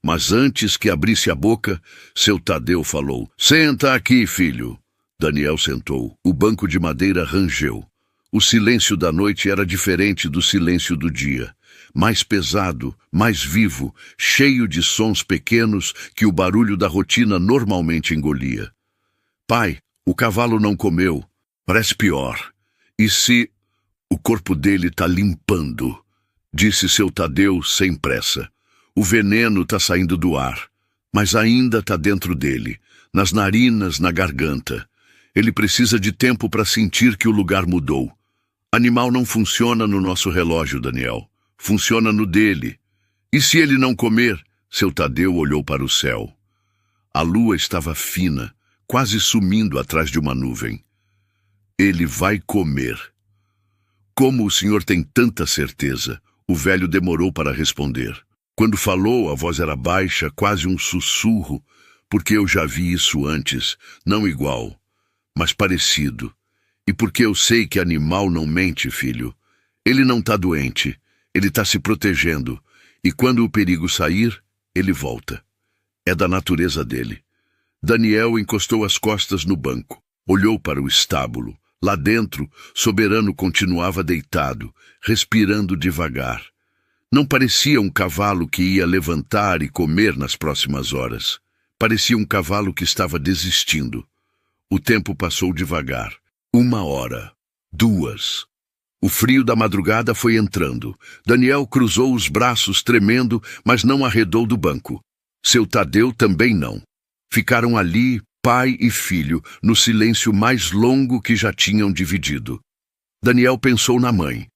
Mas antes que abrisse a boca, seu Tadeu falou: "Senta aqui, filho." Daniel sentou. O banco de madeira rangeu. O silêncio da noite era diferente do silêncio do dia. Mais pesado, mais vivo, cheio de sons pequenos que o barulho da rotina normalmente engolia. "Pai, o cavalo não comeu. Parece pior. E se... O corpo dele tá limpando", disse seu Tadeu sem pressa. "O veneno tá saindo do ar, mas ainda tá dentro dele, nas narinas, na garganta. Ele precisa de tempo para sentir que o lugar mudou. Animal não funciona no nosso relógio, Daniel. Funciona no dele. E se ele não comer?" Seu Tadeu olhou para o céu. A lua estava fina, quase sumindo atrás de uma nuvem. "Ele vai comer." "Como o senhor tem tanta certeza?" O velho demorou para responder. Quando falou, a voz era baixa, quase um sussurro, porque eu já vi isso antes, não igual, mas parecido. E porque eu sei que animal não mente, filho. Ele não está doente, ele está se protegendo, e quando o perigo sair, ele volta. É da natureza dele. Daniel encostou as costas no banco, olhou para o estábulo. Lá dentro, Soberano continuava deitado, respirando devagar. Não parecia um cavalo que ia levantar e comer nas próximas horas. Parecia um cavalo que estava desistindo. O tempo passou devagar. 1 hora, 2. O frio da madrugada foi entrando. Daniel cruzou os braços tremendo, mas não arredou do banco. Seu Tadeu também não. Ficaram ali, pai e filho, no silêncio mais longo que já tinham dividido. Daniel pensou na mãe.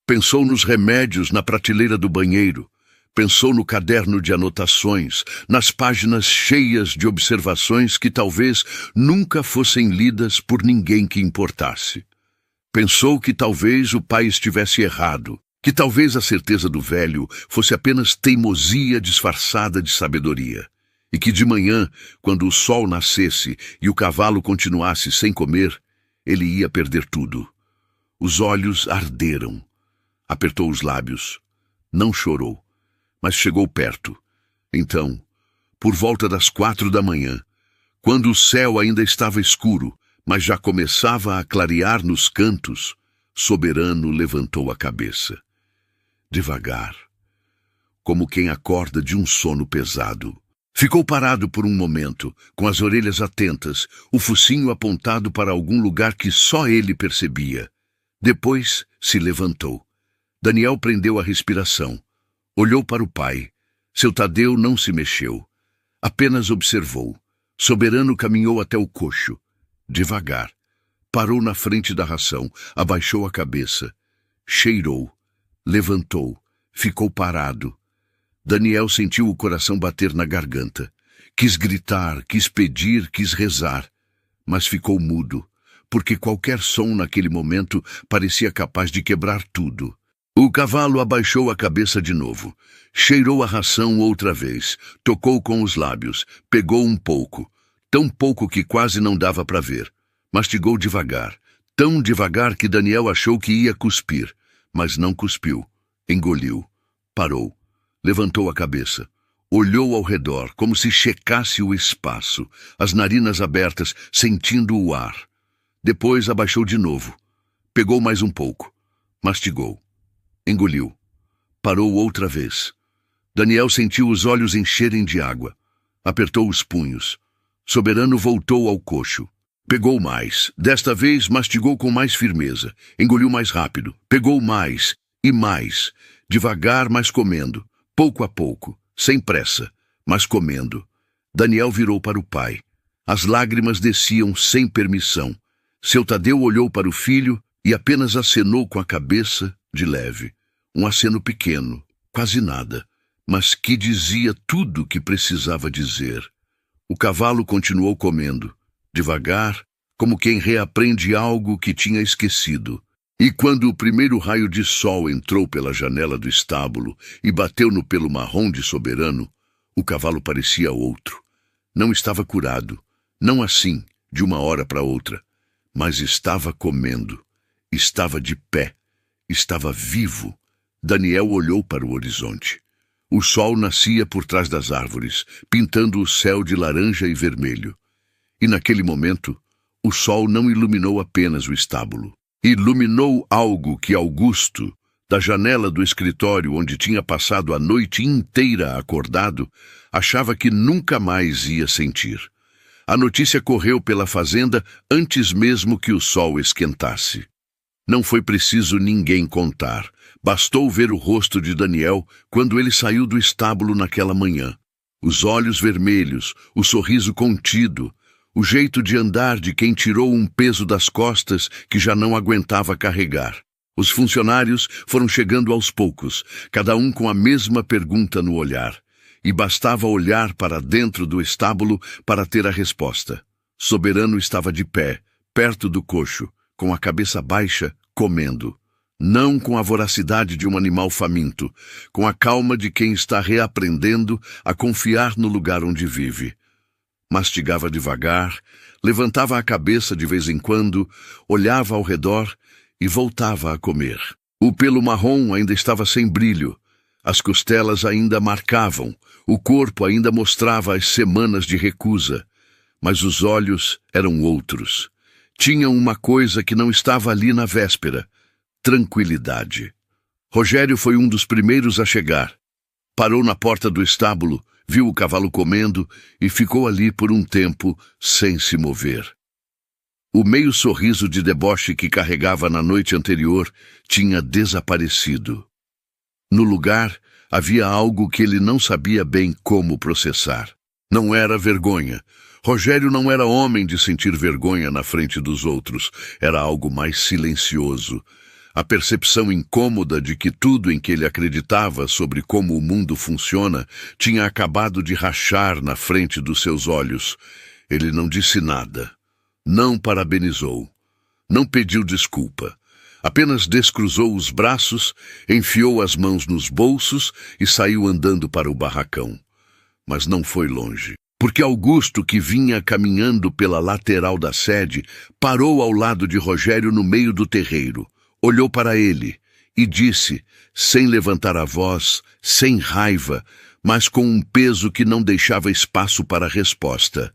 Pensou nos remédios na prateleira do banheiro. Pensou no caderno de anotações, nas páginas cheias de observações que talvez nunca fossem lidas por ninguém que importasse. Pensou que talvez o pai estivesse errado, que talvez a certeza do velho fosse apenas teimosia disfarçada de sabedoria, e que de manhã, quando o sol nascesse e o cavalo continuasse sem comer, ele ia perder tudo. Os olhos arderam. Apertou os lábios. Não chorou, mas chegou perto. Então, por volta das 4 da manhã, quando o céu ainda estava escuro, mas já começava a clarear nos cantos, Soberano levantou a cabeça. Devagar, como quem acorda de um sono pesado. Ficou parado por um momento, com as orelhas atentas, o focinho apontado para algum lugar que só ele percebia. Depois se levantou. Daniel prendeu a respiração. Olhou para o pai. Seu Tadeu não se mexeu. Apenas observou. Soberano caminhou até o coxo. Devagar. Parou na frente da ração, abaixou a cabeça. Cheirou. Levantou. Ficou parado. Daniel sentiu o coração bater na garganta. Quis gritar, quis pedir, quis rezar. Mas ficou mudo, porque qualquer som naquele momento parecia capaz de quebrar tudo. O cavalo abaixou a cabeça de novo. Cheirou a ração outra vez. Tocou com os lábios. Pegou um pouco. Tão pouco que quase não dava para ver. Mastigou devagar. Tão devagar que Daniel achou que ia cuspir. Mas não cuspiu. Engoliu. Parou. Levantou a cabeça. Olhou ao redor, como se checasse o espaço, as narinas abertas, sentindo o ar. Depois abaixou de novo. Pegou mais um pouco. Mastigou. Engoliu. Parou outra vez. Daniel sentiu os olhos encherem de água. Apertou os punhos. Soberano voltou ao coxo. Pegou mais. Desta vez mastigou com mais firmeza. Engoliu mais rápido. Pegou mais. E mais. Devagar, mas comendo. Pouco a pouco. Sem pressa. Mas comendo. Daniel virou para o pai. As lágrimas desciam sem permissão. Seu Tadeu olhou para o filho e apenas acenou com a cabeça, de leve. Um aceno pequeno, quase nada, mas que dizia tudo o que precisava dizer. O cavalo continuou comendo, devagar, como quem reaprende algo que tinha esquecido. E quando o primeiro raio de sol entrou pela janela do estábulo e bateu no pelo marrom de Soberano, o cavalo parecia outro. Não estava curado, não assim, de uma hora para outra, mas estava comendo, estava de pé, estava vivo. Daniel olhou para o horizonte. O sol nascia por trás das árvores, pintando o céu de laranja e vermelho. E naquele momento, o sol não iluminou apenas o estábulo. Iluminou algo que Augusto, da janela do escritório onde tinha passado a noite inteira acordado, achava que nunca mais ia sentir. A notícia correu pela fazenda antes mesmo que o sol esquentasse. Não foi preciso ninguém contar. Bastou ver o rosto de Daniel quando ele saiu do estábulo naquela manhã. Os olhos vermelhos, o sorriso contido, o jeito de andar de quem tirou um peso das costas que já não aguentava carregar. Os funcionários foram chegando aos poucos, cada um com a mesma pergunta no olhar. E bastava olhar para dentro do estábulo para ter a resposta. Soberano estava de pé, perto do coxo, com a cabeça baixa, comendo. Não com a voracidade de um animal faminto, com a calma de quem está reaprendendo a confiar no lugar onde vive. Mastigava devagar, levantava a cabeça de vez em quando, olhava ao redor e voltava a comer. O pelo marrom ainda estava sem brilho, as costelas ainda marcavam, o corpo ainda mostrava as semanas de recusa, mas os olhos eram outros. Tinham uma coisa que não estava ali na véspera: tranquilidade. Rogério foi um dos primeiros a chegar. Parou na porta do estábulo, viu o cavalo comendo e ficou ali por um tempo sem se mover. O meio sorriso de deboche que carregava na noite anterior tinha desaparecido. No lugar, havia algo que ele não sabia bem como processar. Não era vergonha. Rogério não era homem de sentir vergonha na frente dos outros. Era algo mais silencioso. A percepção incômoda de que tudo em que ele acreditava sobre como o mundo funciona tinha acabado de rachar na frente dos seus olhos. Ele não disse nada. Não parabenizou. Não pediu desculpa. Apenas descruzou os braços, enfiou as mãos nos bolsos e saiu andando para o barracão. Mas não foi longe, porque Augusto, que vinha caminhando pela lateral da sede, parou ao lado de Rogério no meio do terreiro, olhou para ele e disse, sem levantar a voz, sem raiva, mas com um peso que não deixava espaço para a resposta: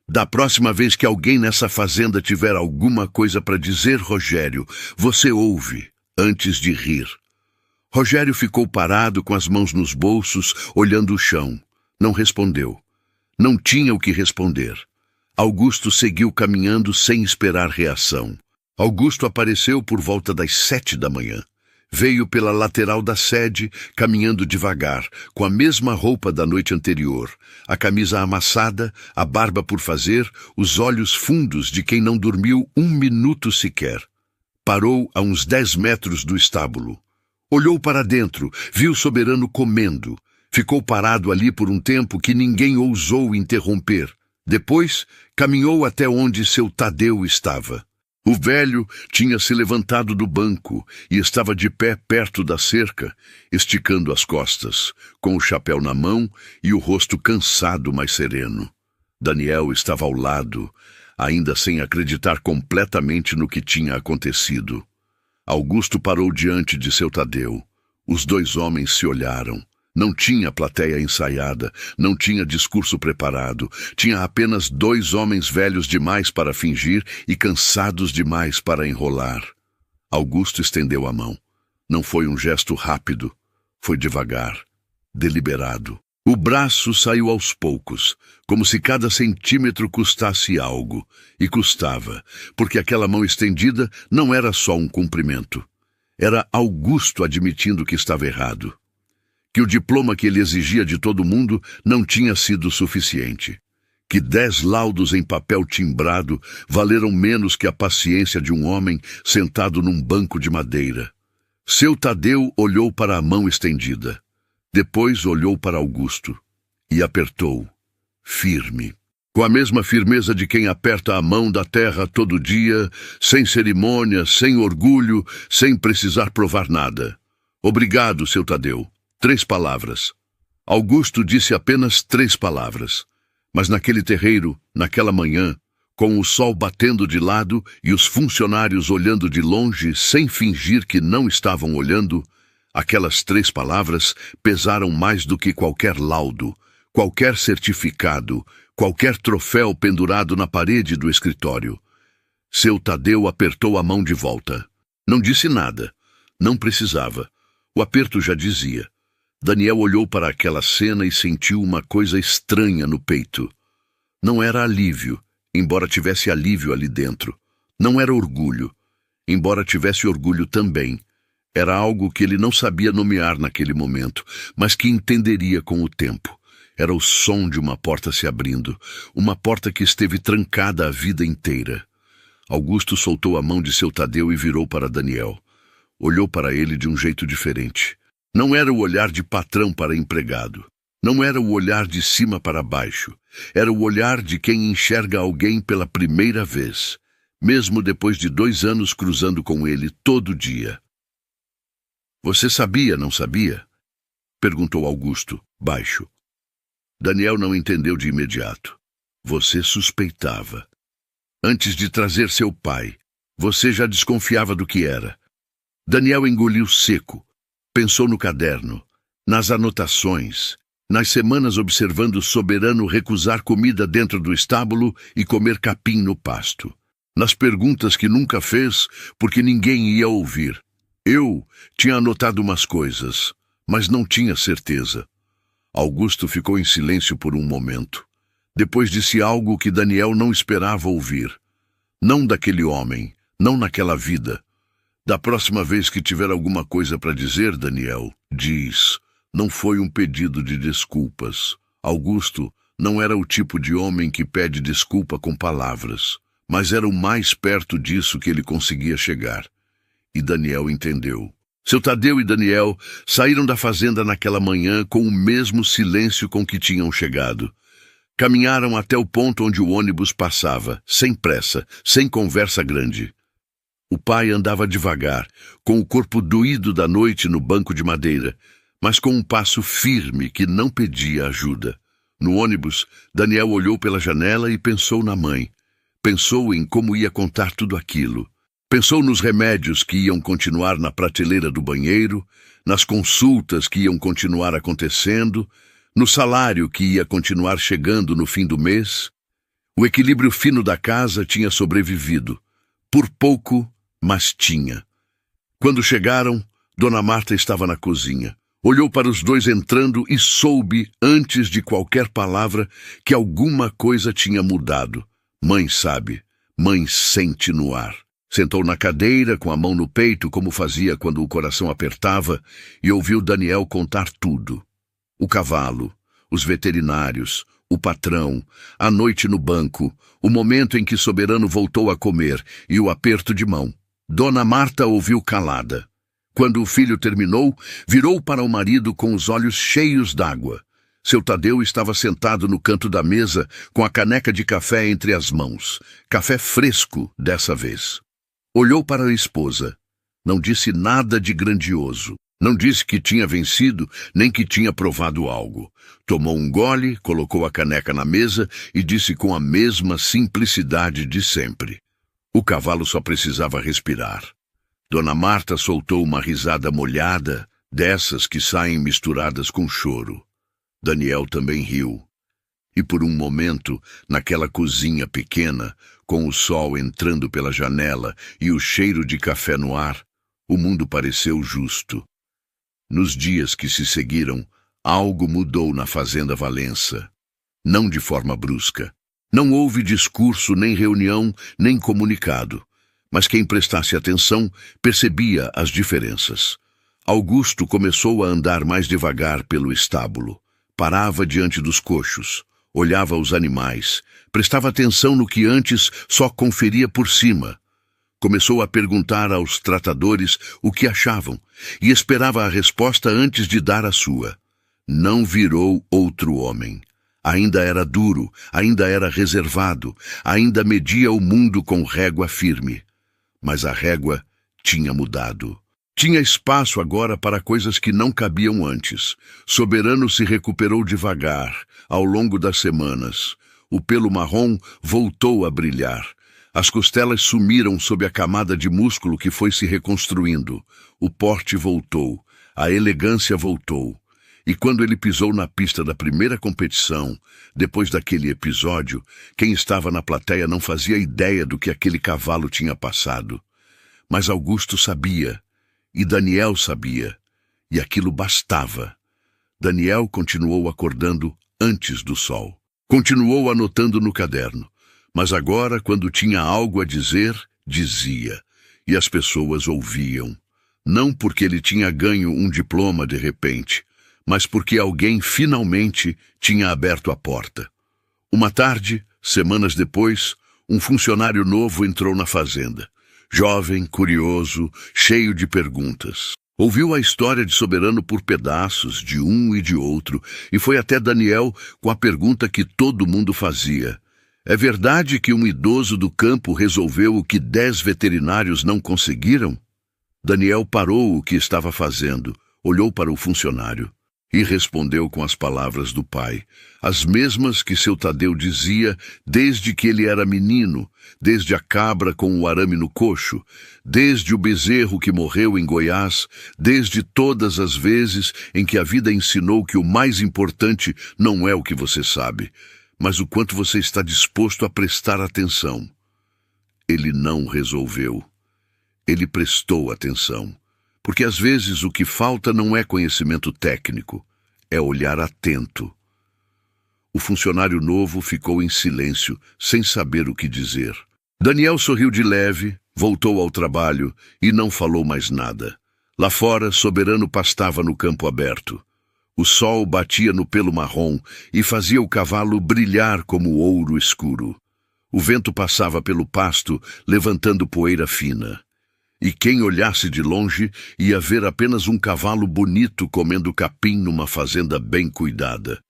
"Da próxima vez que alguém nessa fazenda tiver alguma coisa para dizer, Rogério, você ouve, antes de rir." Rogério ficou parado com as mãos nos bolsos, olhando o chão. Não respondeu. Não tinha o que responder. Augusto seguiu caminhando sem esperar reação. Augusto apareceu por volta das 7 da manhã. Veio pela lateral da sede, caminhando devagar, com a mesma roupa da noite anterior, a camisa amassada, a barba por fazer, os olhos fundos de quem não dormiu um minuto sequer. Parou a uns 10 metros do estábulo. Olhou para dentro, viu o soberano comendo. Ficou parado ali por um tempo que ninguém ousou interromper. Depois, caminhou até onde seu Tadeu estava. O velho tinha se levantado do banco e estava de pé perto da cerca, esticando as costas, com o chapéu na mão e o rosto cansado, mas sereno. Daniel estava ao lado, ainda sem acreditar completamente no que tinha acontecido. Augusto parou diante de seu Tadeu. Os dois homens se olharam. Não tinha plateia ensaiada, não tinha discurso preparado, tinha apenas 2 homens velhos demais para fingir e cansados demais para enrolar. Augusto estendeu a mão. Não foi um gesto rápido, foi devagar, deliberado. O braço saiu aos poucos, como se cada centímetro custasse algo, e custava, porque aquela mão estendida não era só um cumprimento. Era Augusto admitindo que estava errado. Que o diploma que ele exigia de todo mundo não tinha sido suficiente. Que 10 laudos em papel timbrado valeram menos que a paciência de um homem sentado num banco de madeira. Seu Tadeu olhou para a mão estendida. Depois olhou para Augusto e apertou, firme. Com a mesma firmeza de quem aperta a mão da terra todo dia, sem cerimônia, sem orgulho, sem precisar provar nada. "Obrigado, seu Tadeu." 3 palavras. Augusto disse apenas 3 palavras. Mas naquele terreiro, naquela manhã, com o sol batendo de lado e os funcionários olhando de longe sem fingir que não estavam olhando, aquelas 3 palavras pesaram mais do que qualquer laudo, qualquer certificado, qualquer troféu pendurado na parede do escritório. Seu Tadeu apertou a mão de volta. Não disse nada. Não precisava. O aperto já dizia. Daniel olhou para aquela cena e sentiu uma coisa estranha no peito. Não era alívio, embora tivesse alívio ali dentro. Não era orgulho, embora tivesse orgulho também. Era algo que ele não sabia nomear naquele momento, mas que entenderia com o tempo. Era o som de uma porta se abrindo, uma porta que esteve trancada a vida inteira. Augusto soltou a mão de seu Tadeu e virou para Daniel. Olhou para ele de um jeito diferente. Não era o olhar de patrão para empregado. Não era o olhar de cima para baixo. Era o olhar de quem enxerga alguém pela primeira vez, mesmo depois de 2 anos cruzando com ele todo dia. Você sabia, não sabia? Perguntou Augusto, baixo. Daniel não entendeu de imediato. Você suspeitava. Antes de trazer seu pai, você já desconfiava do que era. Daniel engoliu seco. Pensou no caderno, nas anotações, nas semanas observando o soberano recusar comida dentro do estábulo e comer capim no pasto. Nas perguntas que nunca fez, porque ninguém ia ouvir. Eu tinha anotado umas coisas, mas não tinha certeza. Augusto ficou em silêncio por um momento. Depois disse algo que Daniel não esperava ouvir. Não daquele homem, não naquela vida. Da próxima vez que tiver alguma coisa para dizer, Daniel, diz. Não foi um pedido de desculpas. Augusto não era o tipo de homem que pede desculpa com palavras, mas era o mais perto disso que ele conseguia chegar. E Daniel entendeu. Seu Tadeu e Daniel saíram da fazenda naquela manhã com o mesmo silêncio com que tinham chegado. Caminharam até o ponto onde o ônibus passava, sem pressa, sem conversa grande. O pai andava devagar, com o corpo doído da noite no banco de madeira, mas com um passo firme que não pedia ajuda. No ônibus, Daniel olhou pela janela e pensou na mãe. Pensou em como ia contar tudo aquilo. Pensou nos remédios que iam continuar na prateleira do banheiro, nas consultas que iam continuar acontecendo, no salário que ia continuar chegando no fim do mês. O equilíbrio fino da casa tinha sobrevivido. Por pouco, mas tinha. Quando chegaram, Dona Marta estava na cozinha. Olhou para os dois entrando e soube, antes de qualquer palavra, que alguma coisa tinha mudado. Mãe sabe, mãe sente no ar. Sentou na cadeira, com a mão no peito, como fazia quando o coração apertava, e ouviu Daniel contar tudo. O cavalo, os veterinários, o patrão, a noite no banco, o momento em que Soberano voltou a comer e o aperto de mão. Dona Marta ouviu calada. Quando o filho terminou, virou para o marido com os olhos cheios d'água. Seu Tadeu estava sentado no canto da mesa, com a caneca de café entre as mãos. Café fresco, dessa vez. Olhou para a esposa. Não disse nada de grandioso. Não disse que tinha vencido, nem que tinha provado algo. Tomou um gole, colocou a caneca na mesa e disse com a mesma simplicidade de sempre. O cavalo só precisava respirar. Dona Marta soltou uma risada molhada, dessas que saem misturadas com choro. Daniel também riu. E por um momento, naquela cozinha pequena, com o sol entrando pela janela e o cheiro de café no ar, o mundo pareceu justo. Nos dias que se seguiram, algo mudou na fazenda Valença. Não de forma brusca. Não houve discurso, nem reunião, nem comunicado. Mas quem prestasse atenção percebia as diferenças. Augusto começou a andar mais devagar pelo estábulo. Parava diante dos cochos, olhava os animais, prestava atenção no que antes só conferia por cima. Começou a perguntar aos tratadores o que achavam e esperava a resposta antes de dar a sua. Não virou outro homem. Ainda era duro, ainda era reservado, ainda media o mundo com régua firme. Mas a régua tinha mudado. Tinha espaço agora para coisas que não cabiam antes. Soberano se recuperou devagar, ao longo das semanas. O pelo marrom voltou a brilhar. As costelas sumiram sob a camada de músculo que foi se reconstruindo. O porte voltou, a elegância voltou. E quando ele pisou na pista da primeira competição, depois daquele episódio, quem estava na plateia não fazia ideia do que aquele cavalo tinha passado. Mas Augusto sabia, e Daniel sabia, e aquilo bastava. Daniel continuou acordando antes do sol. Continuou anotando no caderno, mas agora, quando tinha algo a dizer, dizia, e as pessoas ouviam. Não porque ele tinha ganho um diploma de repente, mas porque alguém finalmente tinha aberto a porta. Uma tarde, semanas depois, um funcionário novo entrou na fazenda. Jovem, curioso, cheio de perguntas. Ouviu a história de Soberano por pedaços, de um e de outro, e foi até Daniel com a pergunta que todo mundo fazia. É verdade que um idoso do campo resolveu o que 10 veterinários não conseguiram? Daniel parou o que estava fazendo, olhou para o funcionário e respondeu com as palavras do pai, as mesmas que seu Tadeu dizia desde que ele era menino, desde a cabra com o arame no coxo, desde o bezerro que morreu em Goiás, desde todas as vezes em que a vida ensinou que o mais importante não é o que você sabe, mas o quanto você está disposto a prestar atenção. Ele não resolveu. Ele prestou atenção. Porque às vezes o que falta não é conhecimento técnico, é olhar atento. O funcionário novo ficou em silêncio, sem saber o que dizer. Daniel sorriu de leve, voltou ao trabalho e não falou mais nada. Lá fora, Soberano pastava no campo aberto. O sol batia no pelo marrom e fazia o cavalo brilhar como ouro escuro. O vento passava pelo pasto, levantando poeira fina. E quem olhasse de longe ia ver apenas um cavalo bonito comendo capim numa fazenda bem cuidada.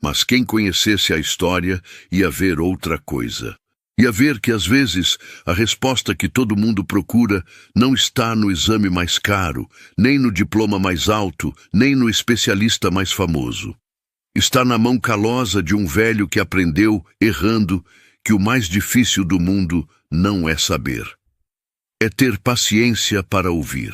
Mas quem conhecesse a história ia ver outra coisa. Ia ver que, às vezes, a resposta que todo mundo procura não está no exame mais caro, nem no diploma mais alto, nem no especialista mais famoso. Está na mão calosa de um velho que aprendeu, errando, que o mais difícil do mundo não é saber. É ter paciência para ouvir.